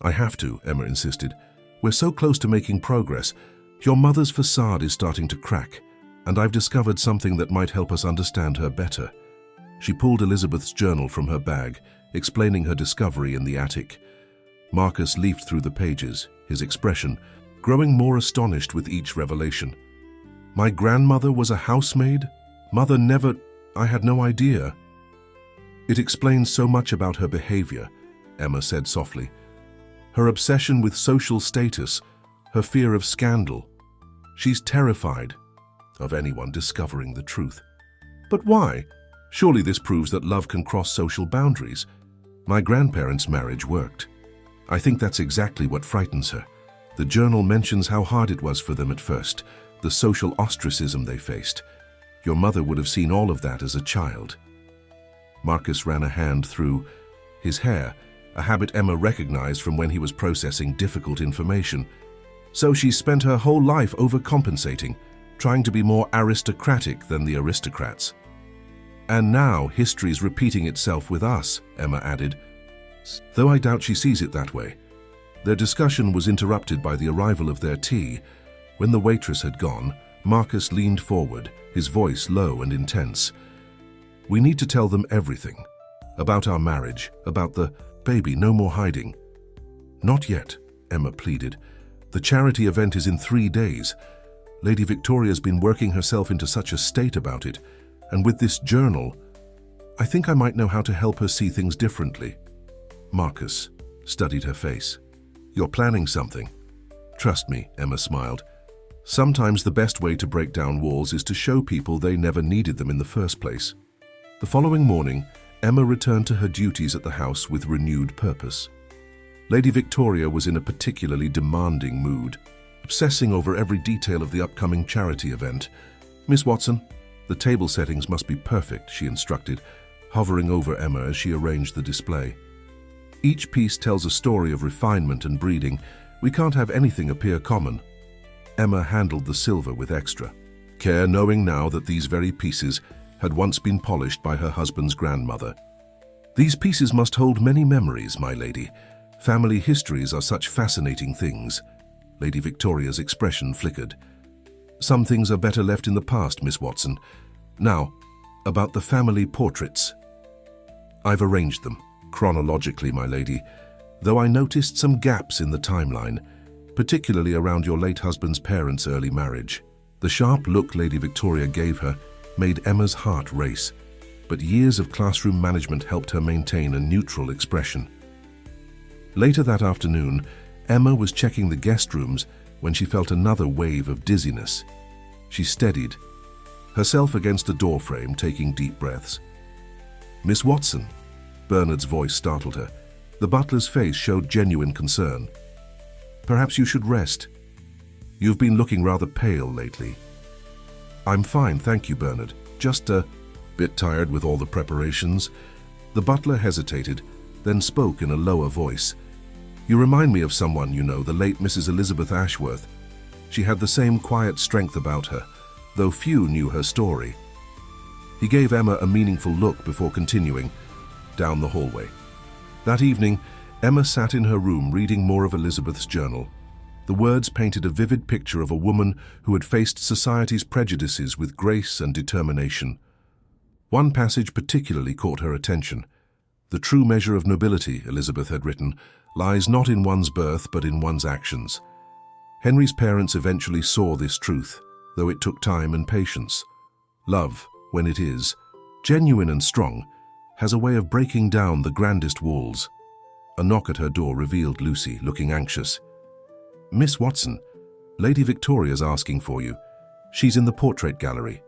"I have to," Emma insisted. "We're so close to making progress. Your mother's facade is starting to crack, and I've discovered something that might help us understand her better." She pulled Elizabeth's journal from her bag, explaining her discovery in the attic. Marcus leafed through the pages, his expression growing more astonished with each revelation. "My grandmother was a housemaid? Mother never— I had no idea." "It explains so much about her behavior," Emma said softly. "Her obsession with social status, her fear of scandal. She's terrified of anyone discovering the truth." "But why? Surely this proves that love can cross social boundaries. My grandparents' marriage worked. I think that's exactly what frightens her. The journal mentions how hard it was for them at first, the social ostracism they faced. Your mother would have seen all of that as a child." Marcus ran a hand through his hair, a habit Emma recognized from when he was processing difficult information. "So she spent her whole life overcompensating, trying to be more aristocratic than the aristocrats. And now history's repeating itself with us," Emma added, "though I doubt she sees it that way." Their discussion was interrupted by the arrival of their tea. When the waitress had gone, Marcus leaned forward, his voice low and intense. "We need to tell them everything. About our marriage, about the baby, no more hiding." "Not yet," Emma pleaded. "The charity event is in 3 days. Lady Victoria's been working herself into such a state about it, and with this journal, I think I might know how to help her see things differently." Marcus studied her face. "You're planning something." "Trust me," Emma smiled. "Sometimes the best way to break down walls is to show people they never needed them in the first place." The following morning, Emma returned to her duties at the house with renewed purpose. Lady Victoria was in a particularly demanding mood, obsessing over every detail of the upcoming charity event. "Miss Watson, the table settings must be perfect," she instructed, hovering over Emma as she arranged the display. "Each piece tells a story of refinement and breeding. We can't have anything appear common." Emma handled the silver with extra care, knowing now that these very pieces had once been polished by her husband's grandmother. "These pieces must hold many memories, my lady. Family histories are such fascinating things." Lady Victoria's expression flickered. "Some things are better left in the past, Miss Watson. Now, about the family portraits. I've arranged them chronologically, my lady, though I noticed some gaps in the timeline, particularly around your late husband's parents' early marriage." The sharp look Lady Victoria gave her made Emma's heart race, but years of classroom management helped her maintain a neutral expression. Later that afternoon, Emma was checking the guest rooms when she felt another wave of dizziness. She steadied herself against a doorframe, taking deep breaths. "Miss Watson," Bernard's voice startled her. The butler's face showed genuine concern. "Perhaps you should rest. You've been looking rather pale lately." "I'm fine, thank you, Bernard. Just a bit tired with all the preparations." The butler hesitated, then spoke in a lower voice. "You remind me of someone you know, the late Mrs. Elizabeth Ashworth. She had the same quiet strength about her, though few knew her story." He gave Emma a meaningful look before continuing down the hallway. That evening, Emma sat in her room reading more of Elizabeth's journal. The words painted a vivid picture of a woman who had faced society's prejudices with grace and determination. One passage particularly caught her attention. "The true measure of nobility," Elizabeth had written, "lies not in one's birth but in one's actions." Henry's parents eventually saw this truth, though it took time and patience. Love, when it is genuine and strong, has a way of breaking down the grandest walls. A knock at her door revealed Lucy, looking anxious. "Miss Watson, Lady Victoria's asking for you. She's in the portrait gallery."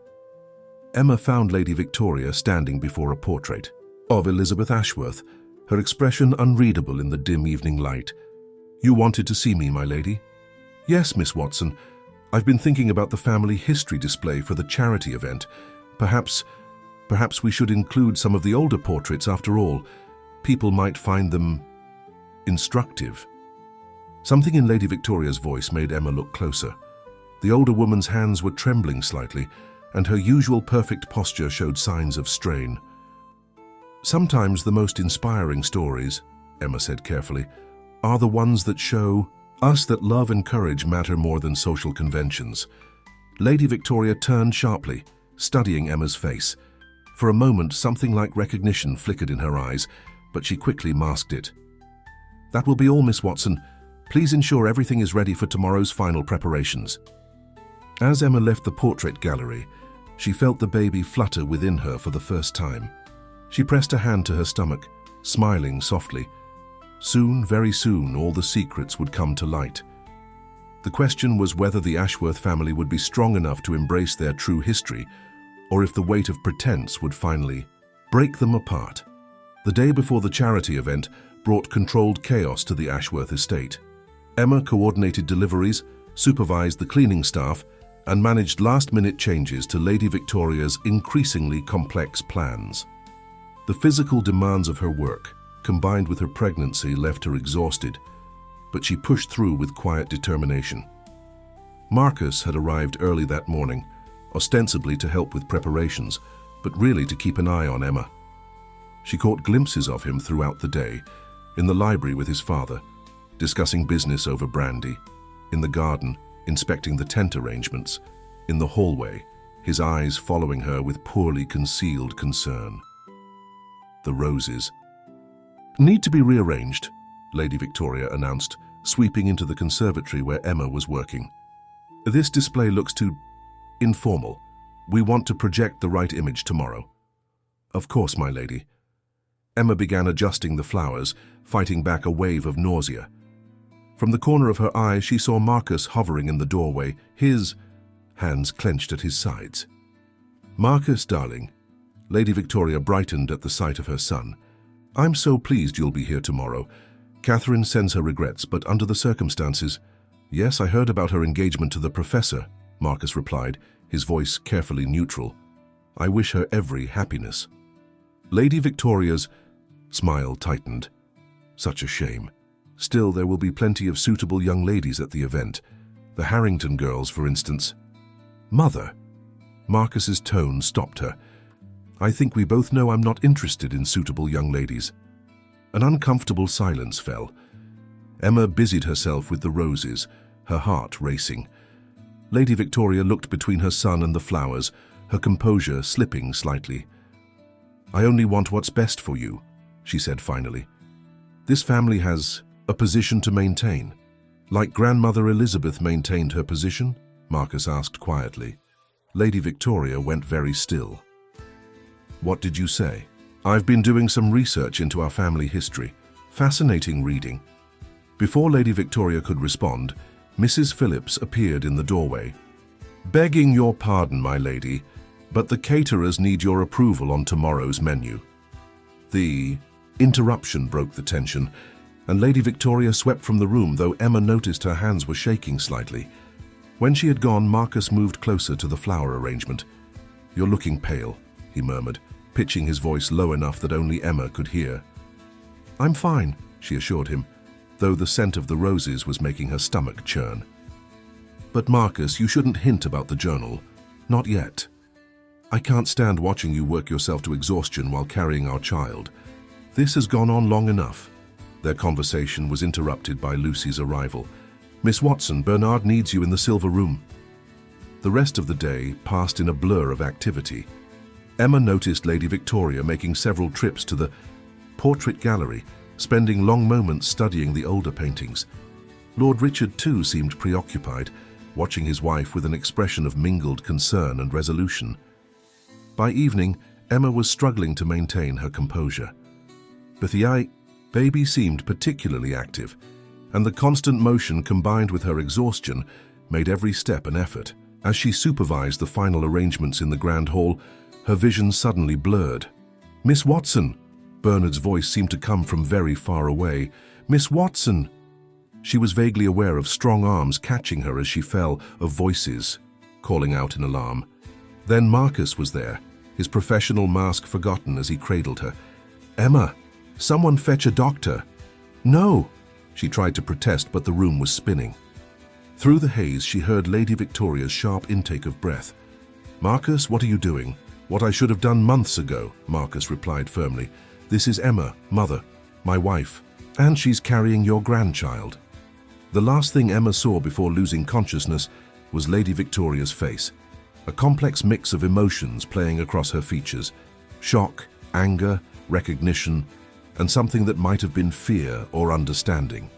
Emma found Lady Victoria standing before a portrait of Elizabeth Ashworth, her expression unreadable in the dim evening light. "You wanted to see me, my lady?" "Yes, Miss Watson. I've been thinking about the family history display for the charity event. Perhaps we should include some of the older portraits after all. People might find them instructive." Something in Lady Victoria's voice made Emma look closer. The older woman's hands were trembling slightly, and her usual perfect posture showed signs of strain. "Sometimes the most inspiring stories," Emma said carefully, "are the ones that show us that love and courage matter more than social conventions." Lady Victoria turned sharply, studying Emma's face. For a moment, something like recognition flickered in her eyes, but she quickly masked it. "That will be all, Miss Watson. Please ensure everything is ready for tomorrow's final preparations." As Emma left the portrait gallery, she felt the baby flutter within her for the first time. She pressed a hand to her stomach, smiling softly. Soon, very soon, all the secrets would come to light. The question was whether the Ashworth family would be strong enough to embrace their true history, or if the weight of pretense would finally break them apart. The day before the charity event brought controlled chaos to the Ashworth estate. Emma coordinated deliveries, supervised the cleaning staff, and managed last-minute changes to Lady Victoria's increasingly complex plans. The physical demands of her work, combined with her pregnancy, left her exhausted, but she pushed through with quiet determination. Marcus had arrived early that morning, ostensibly to help with preparations, but really to keep an eye on Emma. She caught glimpses of him throughout the day, in the library with his father, discussing business over brandy, in the garden, inspecting the tent arrangements, in the hallway, his eyes following her with poorly concealed concern. The roses need to be rearranged, Lady Victoria announced, sweeping into the conservatory where Emma was working. "This display looks too informal. We want to project the right image tomorrow." "Of course, my lady." Emma began adjusting the flowers, fighting back a wave of nausea. From the corner of her eye, she saw Marcus hovering in the doorway, his hands clenched at his sides. "Marcus, darling." Lady Victoria brightened at the sight of her son. "I'm so pleased you'll be here tomorrow. Catherine sends her regrets, but under the circumstances—" "Yes, I heard about her engagement to the professor," Marcus replied, his voice carefully neutral. "I wish her every happiness." Lady Victoria's smile tightened. "Such a shame. Still, there will be plenty of suitable young ladies at the event. The Harrington girls, for instance." "Mother!" Marcus's tone stopped her. "I think we both know I'm not interested in suitable young ladies." An uncomfortable silence fell. Emma busied herself with the roses, her heart racing. Lady Victoria looked between her son and the flowers, her composure slipping slightly. "I only want what's best for you," she said finally. "This family has a position to maintain." "Like Grandmother Elizabeth maintained her position?" Marcus asked quietly. Lady Victoria went very still. "What did you say?" "I've been doing some research into our family history. Fascinating reading." Before Lady Victoria could respond, Mrs. Phillips appeared in the doorway. "Begging your pardon, my lady, but the caterers need your approval on tomorrow's menu." The interruption broke the tension, and Lady Victoria swept from the room, though Emma noticed her hands were shaking slightly. When she had gone, Marcus moved closer to the flower arrangement. "You're looking pale," he murmured, pitching his voice low enough that only Emma could hear. "I'm fine," she assured him, though the scent of the roses was making her stomach churn. "But Marcus, you shouldn't hint about the journal. Not yet. I can't stand watching you work yourself to exhaustion while carrying our child. This has gone on long enough." Their conversation was interrupted by Lucy's arrival. Miss Watson, Bernard needs you in the silver room." The rest of the day passed in a blur of activity. Emma noticed Lady Victoria making several trips to the portrait gallery, spending long moments studying the older paintings. Lord Richard, too, seemed preoccupied, watching his wife with an expression of mingled concern and resolution. By evening, Emma was struggling to maintain her composure. But the baby seemed particularly active, and the constant motion combined with her exhaustion made every step an effort. As she supervised the final arrangements in the grand hall, her vision suddenly blurred. "Miss Watson!" Bernard's voice seemed to come from very far away. "Miss Watson!" She was vaguely aware of strong arms catching her as she fell, of voices calling out in alarm. Then Marcus was there, his professional mask forgotten as he cradled her. "Emma, someone fetch a doctor." "No!" She tried to protest, but the room was spinning. Through the haze, she heard Lady Victoria's sharp intake of breath. "Marcus, what are you doing?" "What I should have done months ago," Marcus replied firmly. "This is Emma, mother, my wife, and she's carrying your grandchild." The last thing Emma saw before losing consciousness was Lady Victoria's face, a complex mix of emotions playing across her features: shock, anger, recognition, and something that might have been fear or understanding.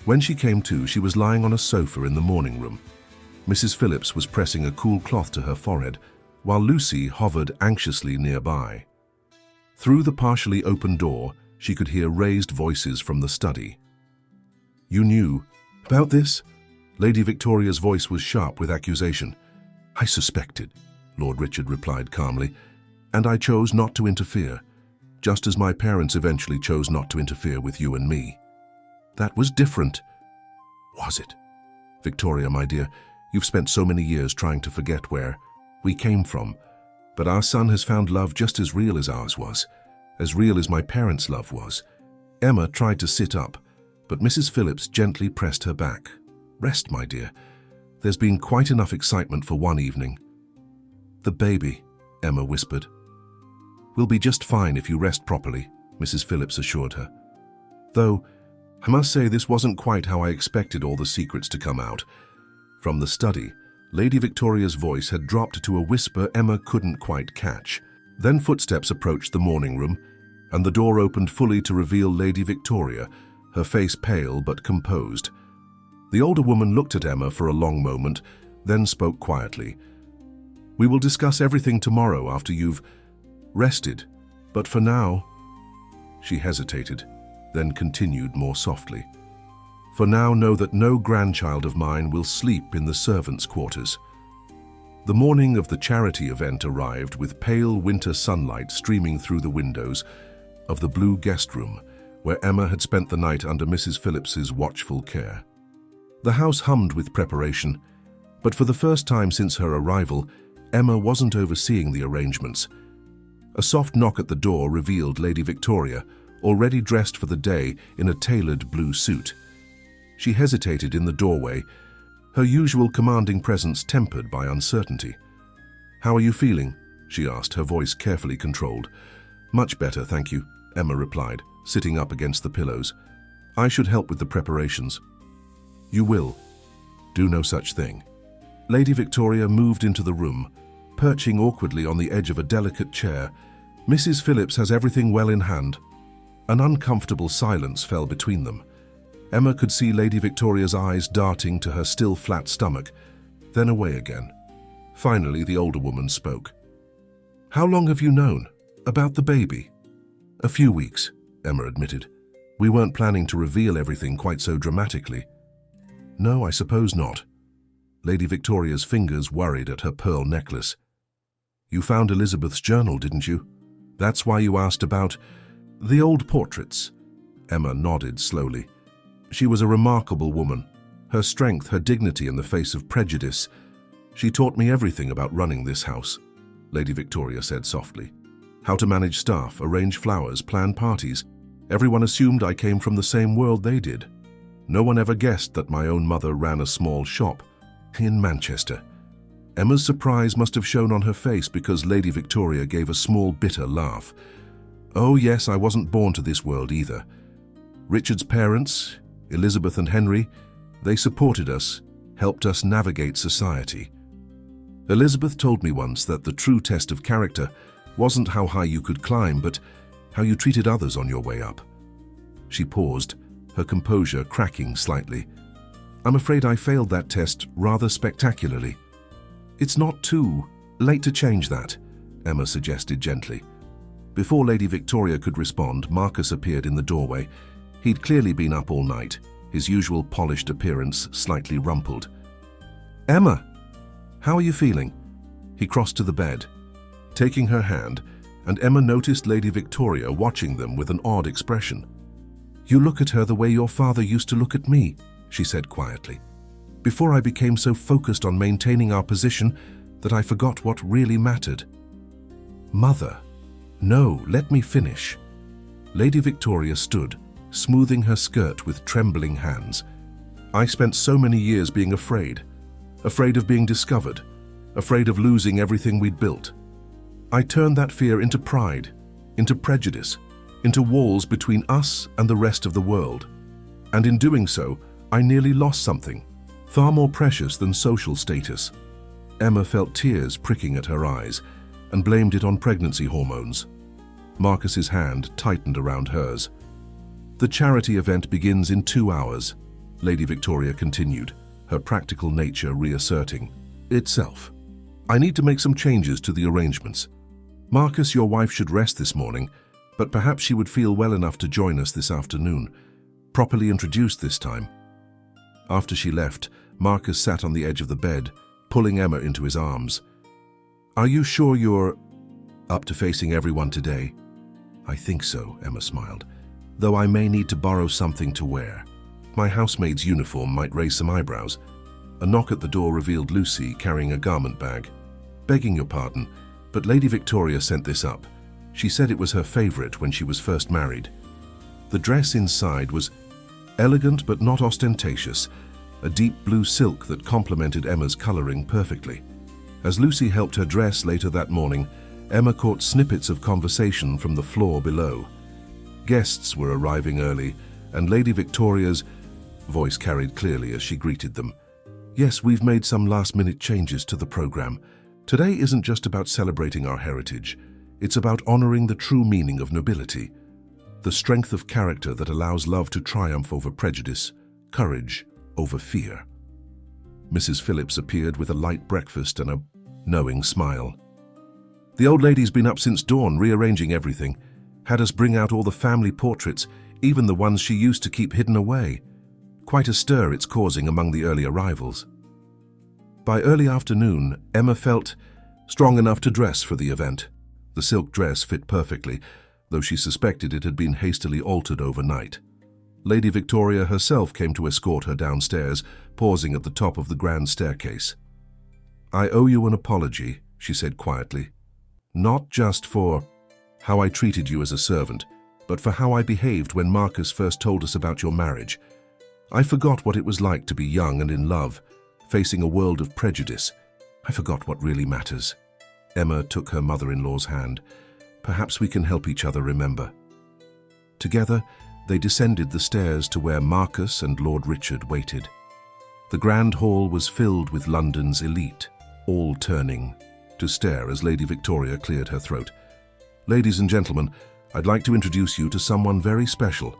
When she came to, she was lying on a sofa in the morning room. Mrs. Phillips was pressing a cool cloth to her forehead, while Lucy hovered anxiously nearby. Through the partially open door, she could hear raised voices from the study. "You knew about this?" Lady Victoria's voice was sharp with accusation. "I suspected," Lord Richard replied calmly, "and I chose not to interfere, just as my parents eventually chose not to interfere with you and me." "That was different." "Was it? Victoria, my dear, you've spent so many years trying to forget where we came from, but our son has found love just as real as ours was, as real as my parents' love was." Emma tried to sit up, but Mrs. Phillips gently pressed her back. "Rest, my dear. There's been quite enough excitement for one evening." "The baby," Emma whispered. "Will be just fine if you rest properly," Mrs. Phillips assured her. "Though, I must say this wasn't quite how I expected all the secrets to come out." From the study, Lady Victoria's voice had dropped to a whisper Emma couldn't quite catch. Then footsteps approached the morning room, and the door opened fully to reveal Lady Victoria, her face pale but composed. The older woman looked at Emma for a long moment, then spoke quietly. "We will discuss everything tomorrow after you've rested, but for now—" She hesitated, then continued more softly. "For now, know that no grandchild of mine will sleep in the servants' quarters." The morning of the charity event arrived with pale winter sunlight streaming through the windows of the blue guest room, where Emma had spent the night under Mrs. Phillips's watchful care. The house hummed with preparation, but for the first time since her arrival, Emma wasn't overseeing the arrangements. A soft knock at the door revealed Lady Victoria, already dressed for the day in a tailored blue suit. She hesitated in the doorway, her usual commanding presence tempered by uncertainty. "How are you feeling?" she asked, her voice carefully controlled. "Much better, thank you," Emma replied, sitting up against the pillows. "I should help with the preparations." "You will. Do no such thing." Lady Victoria moved into the room, perching awkwardly on the edge of a delicate chair. "Mrs. Phillips has everything well in hand." An uncomfortable silence fell between them. Emma could see Lady Victoria's eyes darting to her still flat stomach, then away again. Finally, the older woman spoke. "How long have you known about the baby?" "A few weeks," Emma admitted. "We weren't planning to reveal everything quite so dramatically." "No, I suppose not." Lady Victoria's fingers worried at her pearl necklace. "You found Elizabeth's journal, didn't you? That's why you asked about the old portraits." Emma nodded slowly. She was a remarkable woman. Her strength, her dignity in the face of prejudice. "She taught me everything about running this house," Lady Victoria said softly. "How to manage staff, arrange flowers, plan parties. Everyone assumed I came from the same world they did. No one ever guessed that my own mother ran a small shop in Manchester." Emma's surprise must have shown on her face because Lady Victoria gave a small, bitter laugh. "Oh yes, I wasn't born to this world either. Richard's parents, Elizabeth and Henry, They supported us, helped us navigate society. Elizabeth told me once that the true test of character wasn't how high you could climb, but how you treated others on your way up. She paused, her composure cracking slightly. I'm afraid I failed that test rather spectacularly. It's not too late to change that, Emma suggested gently. Before Lady Victoria could respond, Marcus appeared in the doorway. He'd clearly been up all night, his usual polished appearance slightly rumpled. Emma, how are you feeling? He crossed to the bed, taking her hand, and Emma noticed Lady Victoria watching them with an odd expression. You look at her the way your father used to look at me, she said quietly. Before I became so focused on maintaining our position that I forgot what really mattered. Mother, no, let me finish. Lady Victoria stood, smoothing her skirt with trembling hands. I spent so many years being afraid of being discovered, afraid of losing everything we'd built. I turned that fear into pride, into prejudice, into walls between us and the rest of the world. And in doing so, I nearly lost something, far more precious than social status. Emma felt tears pricking at her eyes and blamed it on pregnancy hormones. Marcus's hand tightened around hers. The charity event begins in 2 hours, Lady Victoria continued, her practical nature reasserting itself. I need to make some changes to the arrangements. Marcus, your wife should rest this morning, but perhaps she would feel well enough to join us this afternoon, properly introduced this time. After she left, Marcus sat on the edge of the bed, pulling Emma into his arms. Are you sure you're up to facing everyone today? I think so, Emma smiled, though I may need to borrow something to wear. My housemaid's uniform might raise some eyebrows. A knock at the door revealed Lucy carrying a garment bag. Begging your pardon, but Lady Victoria sent this up. She said it was her favorite when she was first married. The dress inside was elegant but not ostentatious, a deep blue silk that complemented Emma's coloring perfectly. As Lucy helped her dress later that morning, Emma caught snippets of conversation from the floor below. Guests were arriving early, and Lady Victoria's voice carried clearly as she greeted them. Yes, we've made some last-minute changes to the program. Today isn't just about celebrating our heritage. It's about honoring the true meaning of nobility, the strength of character that allows love to triumph over prejudice, courage over fear. Mrs. Phillips appeared with a light breakfast and a knowing smile. The old lady's been up since dawn, rearranging everything. Had us bring out all the family portraits, even the ones she used to keep hidden away. Quite a stir it's causing among the early arrivals. By early afternoon, Emma felt strong enough to dress for the event. The silk dress fit perfectly, though she suspected it had been hastily altered overnight. Lady Victoria herself came to escort her downstairs, pausing at the top of the grand staircase. I owe you an apology, she said quietly. Not just for how I treated you as a servant, but for how I behaved when Marcus first told us about your marriage. I forgot what it was like to be young and in love, facing a world of prejudice. I forgot what really matters. Emma took her mother-in-law's hand. Perhaps we can help each other remember. Together, they descended the stairs to where Marcus and Lord Richard waited. The grand hall was filled with London's elite, all turning to stare as Lady Victoria cleared her throat. Ladies and gentlemen, I'd like to introduce you to someone very special.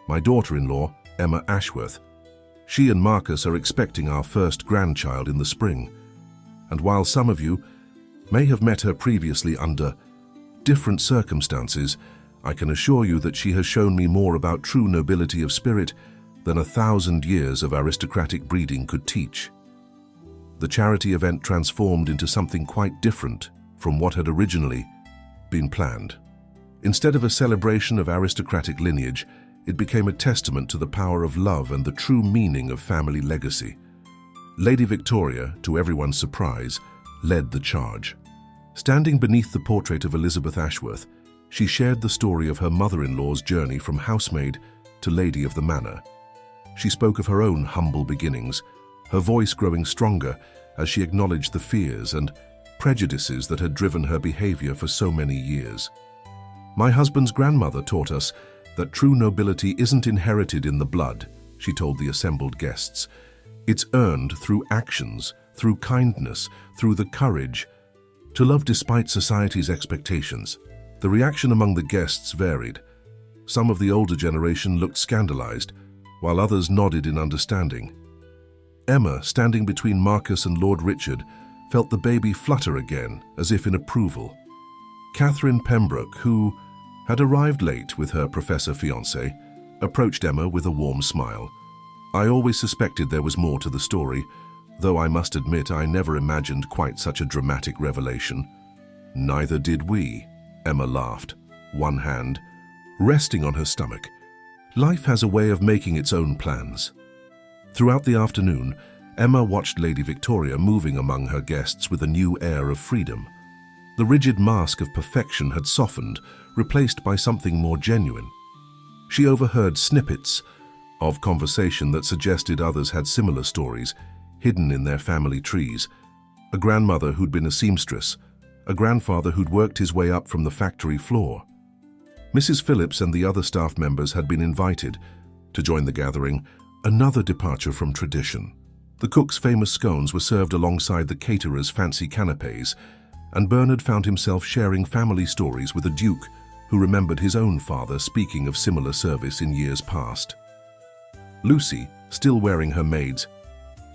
My daughter-in-law, Emma Ashworth. She and Marcus are expecting our first grandchild in the spring. And while some of you may have met her previously under different circumstances, I can assure you that she has shown me more about true nobility of spirit than 1,000 years of aristocratic breeding could teach. The charity event transformed into something quite different from what had originally been planned. Instead of a celebration of aristocratic lineage, it became a testament to the power of love and the true meaning of family legacy. Lady Victoria, to everyone's surprise, led the charge. Standing beneath the portrait of Elizabeth Ashworth, she shared the story of her mother-in-law's journey from housemaid to lady of the manor. She spoke of her own humble beginnings, her voice growing stronger as she acknowledged the fears and prejudices that had driven her behavior for so many years. My husband's grandmother taught us that true nobility isn't inherited in the blood, she told the assembled guests. "It's earned through actions, through kindness, through the courage to love despite society's expectations." The reaction among the guests varied. Some of the older generation looked scandalized, while others nodded in understanding. Emma, standing between Marcus and Lord Richard, felt the baby flutter again, as if in approval. Catherine Pembroke, who had arrived late with her professor fiancé, approached Emma with a warm smile. "I always suspected there was more to the story, though I must admit I never imagined quite such a dramatic revelation." "Neither did we," Emma laughed, one hand resting on her stomach. Life has a way of making its own plans. Throughout the afternoon, Emma watched Lady Victoria moving among her guests with a new air of freedom. The rigid mask of perfection had softened, replaced by something more genuine. She overheard snippets of conversation that suggested others had similar stories, hidden in their family trees. A grandmother who'd been a seamstress, a grandfather who'd worked his way up from the factory floor. Mrs. Phillips and the other staff members had been invited to join the gathering, another departure from tradition. The cook's famous scones were served alongside the caterer's fancy canapés, and Bernard found himself sharing family stories with a duke who remembered his own father speaking of similar service in years past. Lucy, still wearing her maid's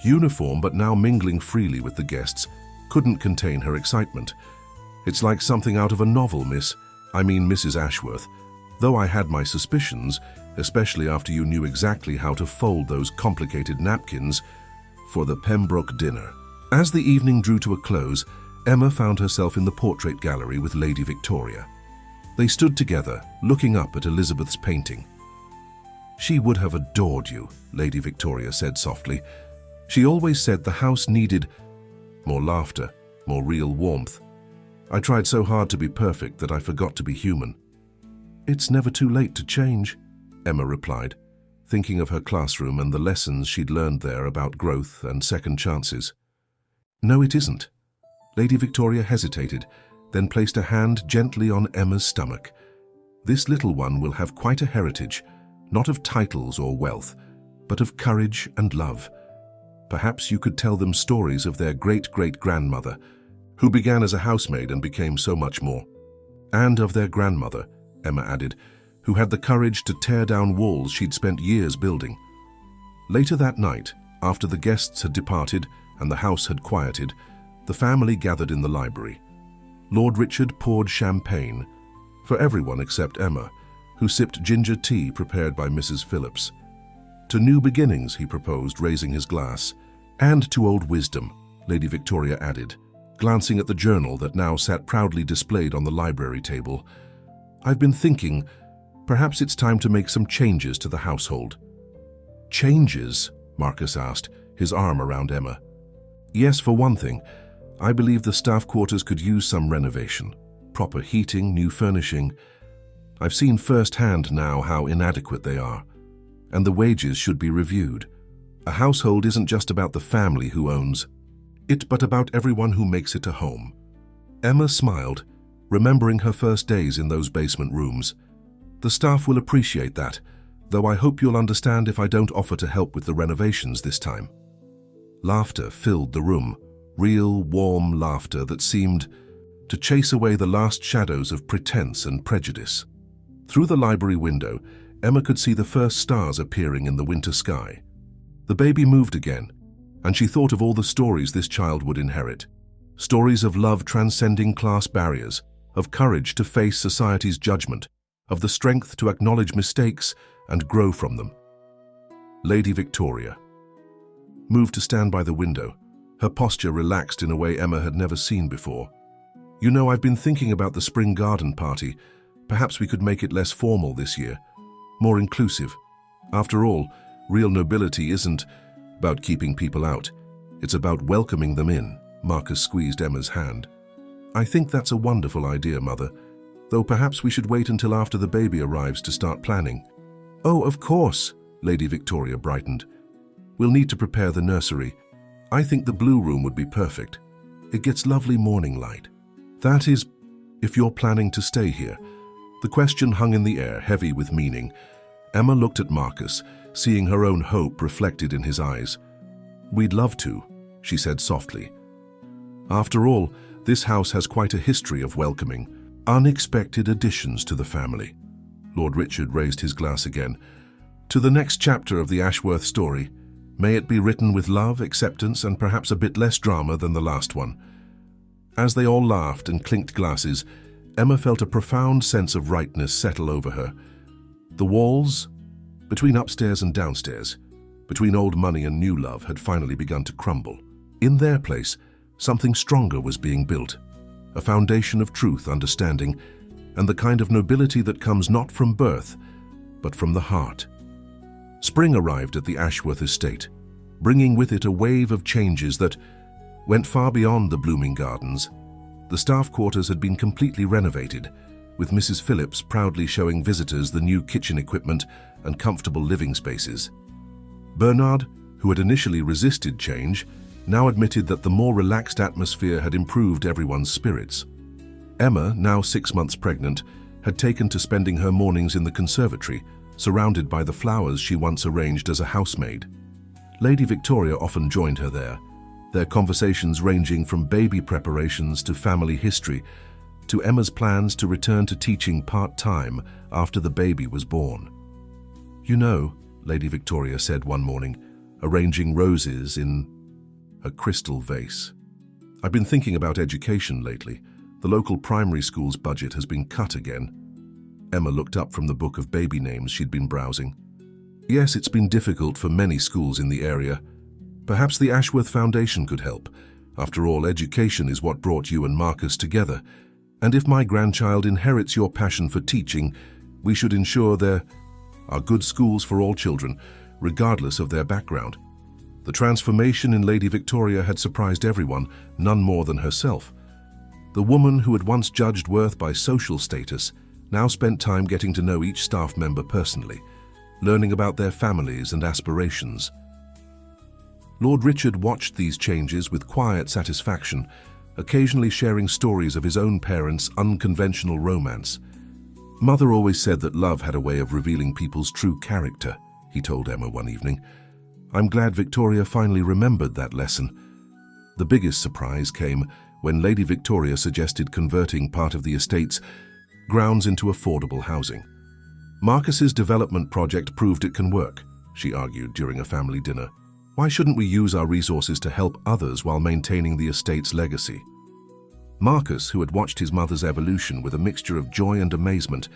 uniform but now mingling freely with the guests, couldn't contain her excitement. "It's like something out of a novel, Mrs. Ashworth, though I had my suspicions, especially after you knew exactly how to fold those complicated napkins for the Pembroke dinner." As the evening drew to a close, Emma found herself in the portrait gallery with Lady Victoria. They stood together, looking up at Elizabeth's painting. "She would have adored you," Lady Victoria said softly. "She always said the house needed more laughter, more real warmth. I tried so hard to be perfect that I forgot to be human." "It's never too late to change," Emma replied, thinking of her classroom and the lessons she'd learned there about growth and second chances. "No, it isn't." Lady Victoria hesitated, then placed a hand gently on Emma's stomach. "This little one will have quite a heritage, not of titles or wealth, but of courage and love. Perhaps you could tell them stories of their great-great-grandmother, who began as a housemaid and became so much more. And of their grandmother," Emma added, "who had the courage to tear down walls she'd spent years building." Later that night, after the guests had departed and the house had quieted, the family gathered in the library. Lord Richard poured champagne for everyone except Emma, who sipped ginger tea prepared by Mrs. Phillips. "To new beginnings," he proposed, raising his glass. "And to old wisdom," Lady Victoria added, glancing at the journal that now sat proudly displayed on the library table. "I've been thinking, perhaps it's time to make some changes to the household." "Changes?" Marcus asked, his arm around Emma. "Yes, for one thing, I believe the staff quarters could use some renovation. Proper heating, new furnishing. I've seen firsthand now how inadequate they are, and the wages should be reviewed. A household isn't just about the family who owns it, but about everyone who makes it a home." Emma smiled, remembering her first days in those basement rooms. "The staff will appreciate that, though I hope you'll understand if I don't offer to help with the renovations this time." Laughter filled the room, real, warm laughter that seemed to chase away the last shadows of pretense and prejudice. Through the library window, Emma could see the first stars appearing in the winter sky. The baby moved again, and she thought of all the stories this child would inherit. Stories of love transcending class barriers, of courage to face society's judgment, of the strength to acknowledge mistakes and grow from them. Lady Victoria moved to stand by the window, her posture relaxed in a way Emma had never seen before. "You know, I've been thinking about the spring garden party. Perhaps we could make it less formal this year, more inclusive. After all, real nobility isn't about keeping people out. It's about welcoming them in." Marcus squeezed Emma's hand. "I think that's a wonderful idea, Mother, though perhaps we should wait until after the baby arrives to start planning." "Oh, of course," Lady Victoria brightened. "We'll need to prepare the nursery. I think the blue room would be perfect. It gets lovely morning light. That is, if you're planning to stay here." The question hung in the air, heavy with meaning. Emma looked at Marcus, seeing her own hope reflected in his eyes. "We'd love to," she said softly. "After all, this house has quite a history of welcoming unexpected additions to the family." Lord Richard raised his glass again. "To the next chapter of the Ashworth story. May it be written with love, acceptance, and perhaps a bit less drama than the last one." As they all laughed and clinked glasses, Emma felt a profound sense of rightness settle over her. The walls, between upstairs and downstairs, between old money and new love, had finally begun to crumble. In their place, something stronger was being built, a foundation of truth, understanding, and the kind of nobility that comes not from birth, but from the heart. Spring arrived at the Ashworth estate, bringing with it a wave of changes that went far beyond the blooming gardens. The staff quarters had been completely renovated, with Mrs. Phillips proudly showing visitors the new kitchen equipment and comfortable living spaces. Bernard, who had initially resisted change, now admitted that the more relaxed atmosphere had improved everyone's spirits. Emma, now 6 months pregnant, had taken to spending her mornings in the conservatory, surrounded by the flowers she once arranged as a housemaid. Lady Victoria often joined her there, their conversations ranging from baby preparations to family history, to Emma's plans to return to teaching part-time after the baby was born. "You know," Lady Victoria said one morning, arranging roses in a crystal vase, "I've been thinking about education lately. The local primary school's budget has been cut again." Emma looked up from the book of baby names she'd been browsing. "Yes, it's been difficult for many schools in the area. Perhaps the Ashworth Foundation could help. After all, education is what brought you and Marcus together. And if my grandchild inherits your passion for teaching, we should ensure there are good schools for all children, regardless of their background." The transformation in Lady Victoria had surprised everyone, none more than herself. The woman who had once judged worth by social status now spent time getting to know each staff member personally, learning about their families and aspirations. Lord Richard watched these changes with quiet satisfaction, occasionally sharing stories of his own parents' unconventional romance. "Mother always said that love had a way of revealing people's true character," he told Emma one evening. "I'm glad Victoria finally remembered that lesson." The biggest surprise came when Lady Victoria suggested converting part of the estate's grounds into affordable housing. "Marcus's development project proved it can work," she argued during a family dinner. "Why shouldn't we use our resources to help others while maintaining the estate's legacy?" Marcus, who had watched his mother's evolution with a mixture of joy and amazement,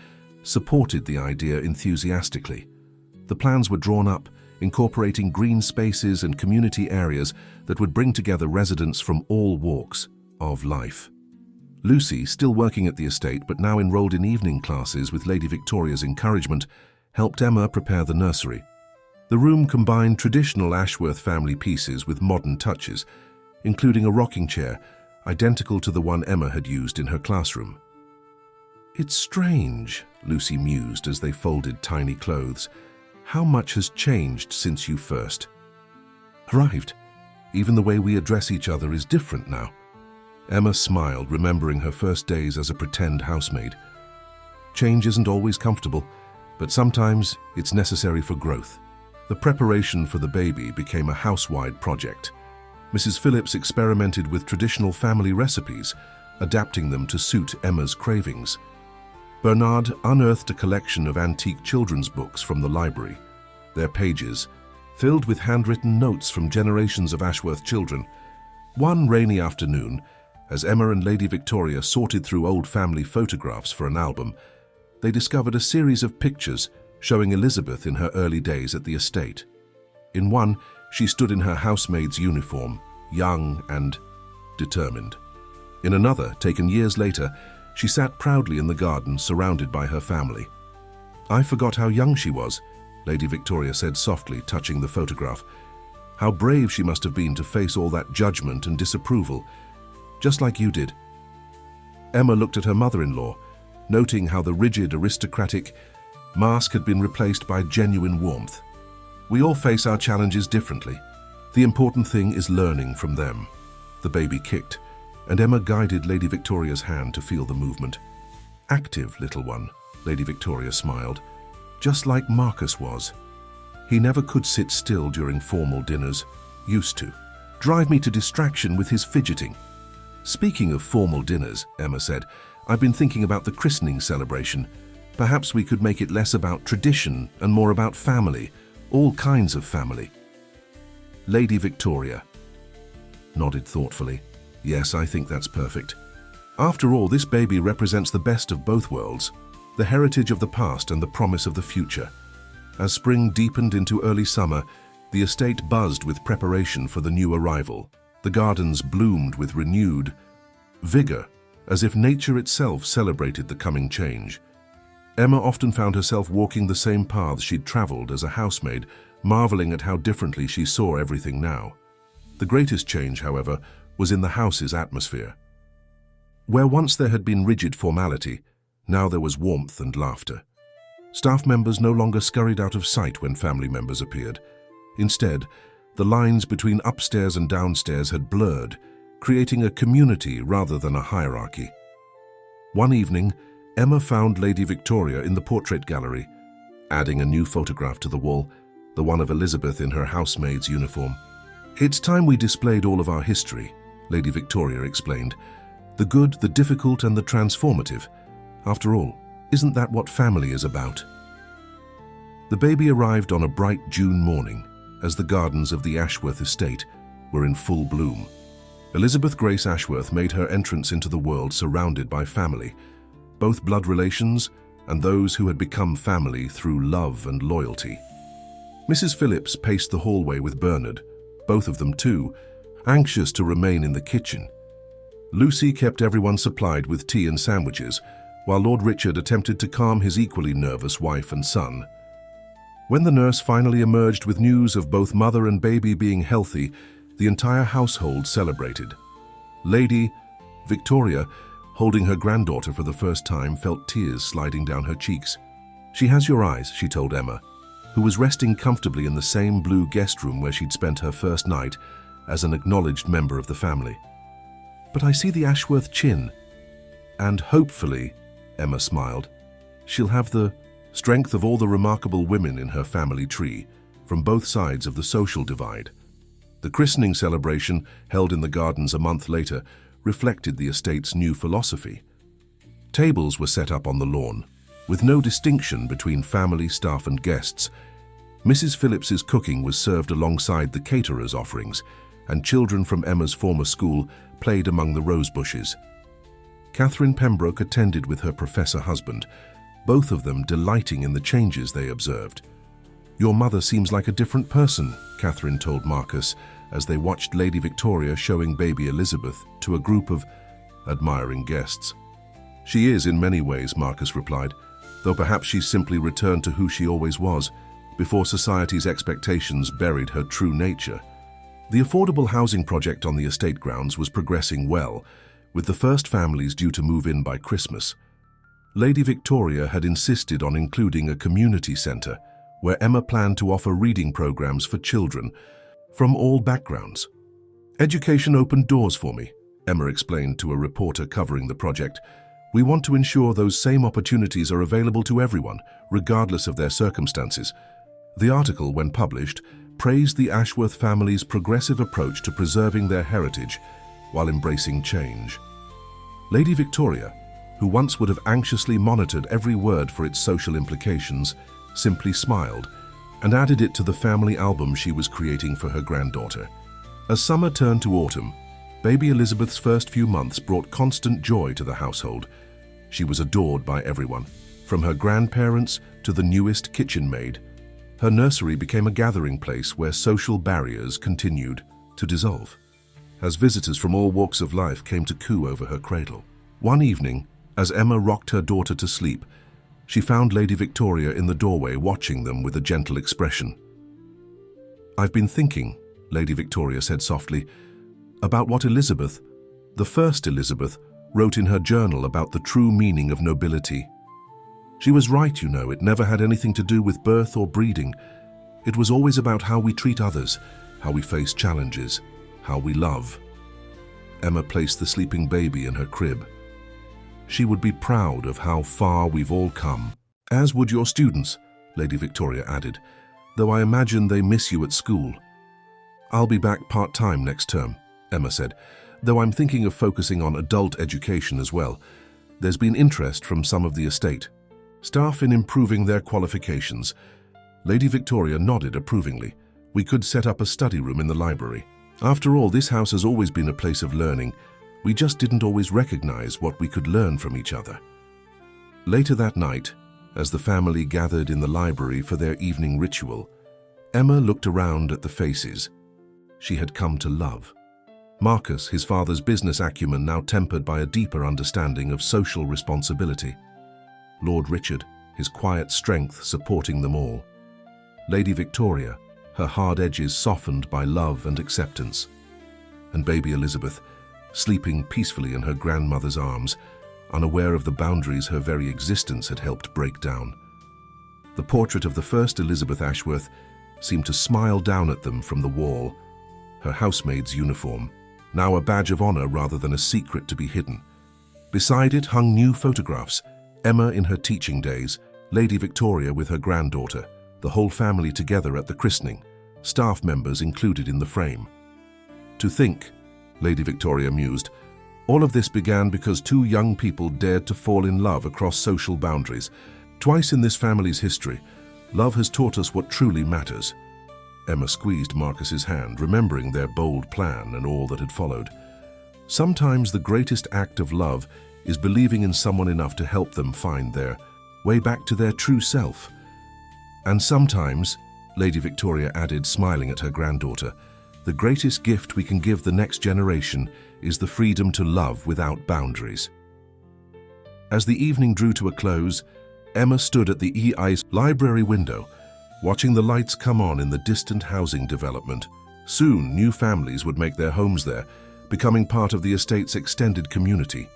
supported the idea enthusiastically. The plans were drawn up, incorporating green spaces and community areas that would bring together residents from all walks of life. Lucy, still working at the estate but now enrolled in evening classes with Lady Victoria's encouragement, helped Emma prepare the nursery. The room combined traditional Ashworth family pieces with modern touches, including a rocking chair, identical to the one Emma had used in her classroom. "It's strange," Lucy mused as they folded tiny clothes. "How much has changed since you first arrived? Even the way we address each other is different now." Emma smiled, remembering her first days as a pretend housemaid. "Change isn't always comfortable, but sometimes it's necessary for growth." The preparation for the baby became a house-wide project. Mrs. Phillips experimented with traditional family recipes, adapting them to suit Emma's cravings. Bernard unearthed a collection of antique children's books from the library, their pages filled with handwritten notes from generations of Ashworth children. One rainy afternoon, as Emma and Lady Victoria sorted through old family photographs for an album, they discovered a series of pictures showing Elizabeth in her early days at the estate. In one, she stood in her housemaid's uniform, young and determined. In another, taken years later, she sat proudly in the garden surrounded by her family. "I forgot how young she was," Lady Victoria said softly, touching the photograph. "How brave she must have been to face all that judgment and disapproval, just like you did." Emma looked at her mother-in-law, noting how the rigid, aristocratic mask had been replaced by genuine warmth. "We all face our challenges differently. The important thing is learning from them." The baby kicked, and Emma guided Lady Victoria's hand to feel the movement. "Active, little one," Lady Victoria smiled, "just like Marcus was." He never could sit still during formal dinners. Used to drive me to distraction with his fidgeting. Speaking of formal dinners, Emma said, I've been thinking about the christening celebration. Perhaps we could make it less about tradition and more about family, all kinds of family. Lady Victoria nodded thoughtfully. Yes, I think that's perfect. After all, this baby represents the best of both worlds, the heritage of the past and the promise of the future. As spring deepened into early summer, the estate buzzed with preparation for the new arrival. The gardens bloomed with renewed vigor, as if nature itself celebrated the coming change. Emma often found herself walking the same paths she'd traveled as a housemaid, marveling at how differently she saw everything now. The greatest change, however, was in the house's atmosphere. Where once there had been rigid formality, now there was warmth and laughter. Staff members no longer scurried out of sight when family members appeared. Instead, the lines between upstairs and downstairs had blurred, creating a community rather than a hierarchy. One evening, Emma found Lady Victoria in the portrait gallery, adding a new photograph to the wall, the one of Elizabeth in her housemaid's uniform. It's time we displayed all of our history, Lady Victoria explained. The good, the difficult, and the transformative. After all, isn't that what family is about? The baby arrived on a bright June morning, as the gardens of the Ashworth estate were in full bloom. Elizabeth Grace Ashworth made her entrance into the world surrounded by family, both blood relations and those who had become family through love and loyalty. Mrs. Phillips paced the hallway with Bernard, both of them too, anxious to remain in the kitchen. Lucy kept everyone supplied with tea and sandwiches, while Lord Richard attempted to calm his equally nervous wife and son. When the nurse finally emerged with news of both mother and baby being healthy, the entire household celebrated. Lady Victoria, holding her granddaughter for the first time, felt tears sliding down her cheeks. She has your eyes, she told Emma, who was resting comfortably in the same blue guest room where she'd spent her first night as an acknowledged member of the family. But I see the Ashworth chin. And hopefully, Emma smiled, she'll have the strength of all the remarkable women in her family tree, from both sides of the social divide. The christening celebration, held in the gardens a month later, reflected the estate's new philosophy. Tables were set up on the lawn, with no distinction between family, staff and guests. Mrs. Phillips's cooking was served alongside the caterers' offerings, and children from Emma's former school played among the rose bushes. Catherine Pembroke attended with her professor husband, both of them delighting in the changes they observed. Your mother seems like a different person, Catherine told Marcus as they watched Lady Victoria showing baby Elizabeth to a group of admiring guests. She is in many ways, Marcus replied, though perhaps she's simply returned to who she always was, before society's expectations buried her true nature. The affordable housing project on the estate grounds was progressing well, with the first families due to move in by Christmas. Lady Victoria had insisted on including a community centre, where Emma planned to offer reading programs for children from all backgrounds. Education opened doors for me, Emma explained to a reporter covering the project. We want to ensure those same opportunities are available to everyone, regardless of their circumstances. The article, when published, praised the Ashworth family's progressive approach to preserving their heritage while embracing change. Lady Victoria, who once would have anxiously monitored every word for its social implications, simply smiled and added it to the family album she was creating for her granddaughter. As summer turned to autumn, baby Elizabeth's first few months brought constant joy to the household. She was adored by everyone, from her grandparents to the newest kitchen maid. Her nursery became a gathering place where social barriers continued to dissolve, as visitors from all walks of life came to coo over her cradle. One evening, as Emma rocked her daughter to sleep, she found Lady Victoria in the doorway watching them with a gentle expression. I've been thinking, Lady Victoria said softly, about what Elizabeth, the first Elizabeth, wrote in her journal about the true meaning of nobility. She was right, you know, it never had anything to do with birth or breeding. It was always about how we treat others, how we face challenges, how we love. Emma placed the sleeping baby in her crib. She would be proud of how far we've all come. As would your students, Lady Victoria added. though I imagine they miss you at school. I'll be back part-time next term, Emma said, though I'm thinking of focusing on adult education as well. There's been interest from some of the estate staff in improving their qualifications. Lady Victoria nodded approvingly. We could set up a study room in the library. After all, this house has always been a place of learning. We just didn't always recognize what we could learn from each other. Later that night, as the family gathered in the library for their evening ritual, Emma looked around at the faces she had come to love. Marcus, his father's business acumen now tempered by a deeper understanding of social responsibility. Lord Richard, his quiet strength supporting them all. Lady Victoria, her hard edges softened by love and acceptance. And baby Elizabeth, sleeping peacefully in her grandmother's arms, unaware of the boundaries her very existence had helped break down. The portrait of the first Elizabeth Ashworth seemed to smile down at them from the wall, her housemaid's uniform, now a badge of honor rather than a secret to be hidden. Beside it hung new photographs, Emma in her teaching days, Lady Victoria with her granddaughter, the whole family together at the christening, staff members included in the frame. To think, Lady Victoria mused, all of this began because two young people dared to fall in love across social boundaries. Twice in this family's history, love has taught us what truly matters. Emma squeezed Marcus's hand, remembering their bold plan and all that had followed. Sometimes the greatest act of love is believing in someone enough to help them find their way back to their true self. And sometimes, Lady Victoria added, smiling at her granddaughter, the greatest gift we can give the next generation is the freedom to love without boundaries. As the evening drew to a close, Emma stood at the EI's library window, watching the lights come on in the distant housing development. Soon, new families would make their homes there, becoming part of the estate's extended community.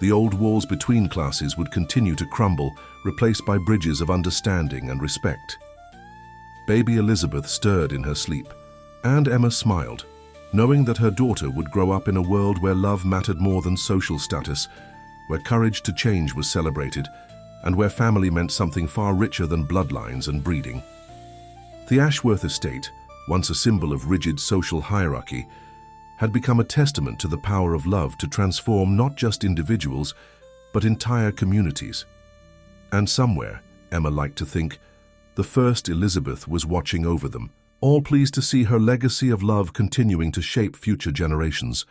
The old walls between classes would continue to crumble, replaced by bridges of understanding and respect. Baby Elizabeth stirred in her sleep, and Emma smiled, knowing that her daughter would grow up in a world where love mattered more than social status, where courage to change was celebrated, and where family meant something far richer than bloodlines and breeding. The Ashworth estate, once a symbol of rigid social hierarchy, had become a testament to the power of love to transform not just individuals, but entire communities. And somewhere, Emma liked to think, the first Elizabeth was watching over them, all pleased to see her legacy of love continuing to shape future generations.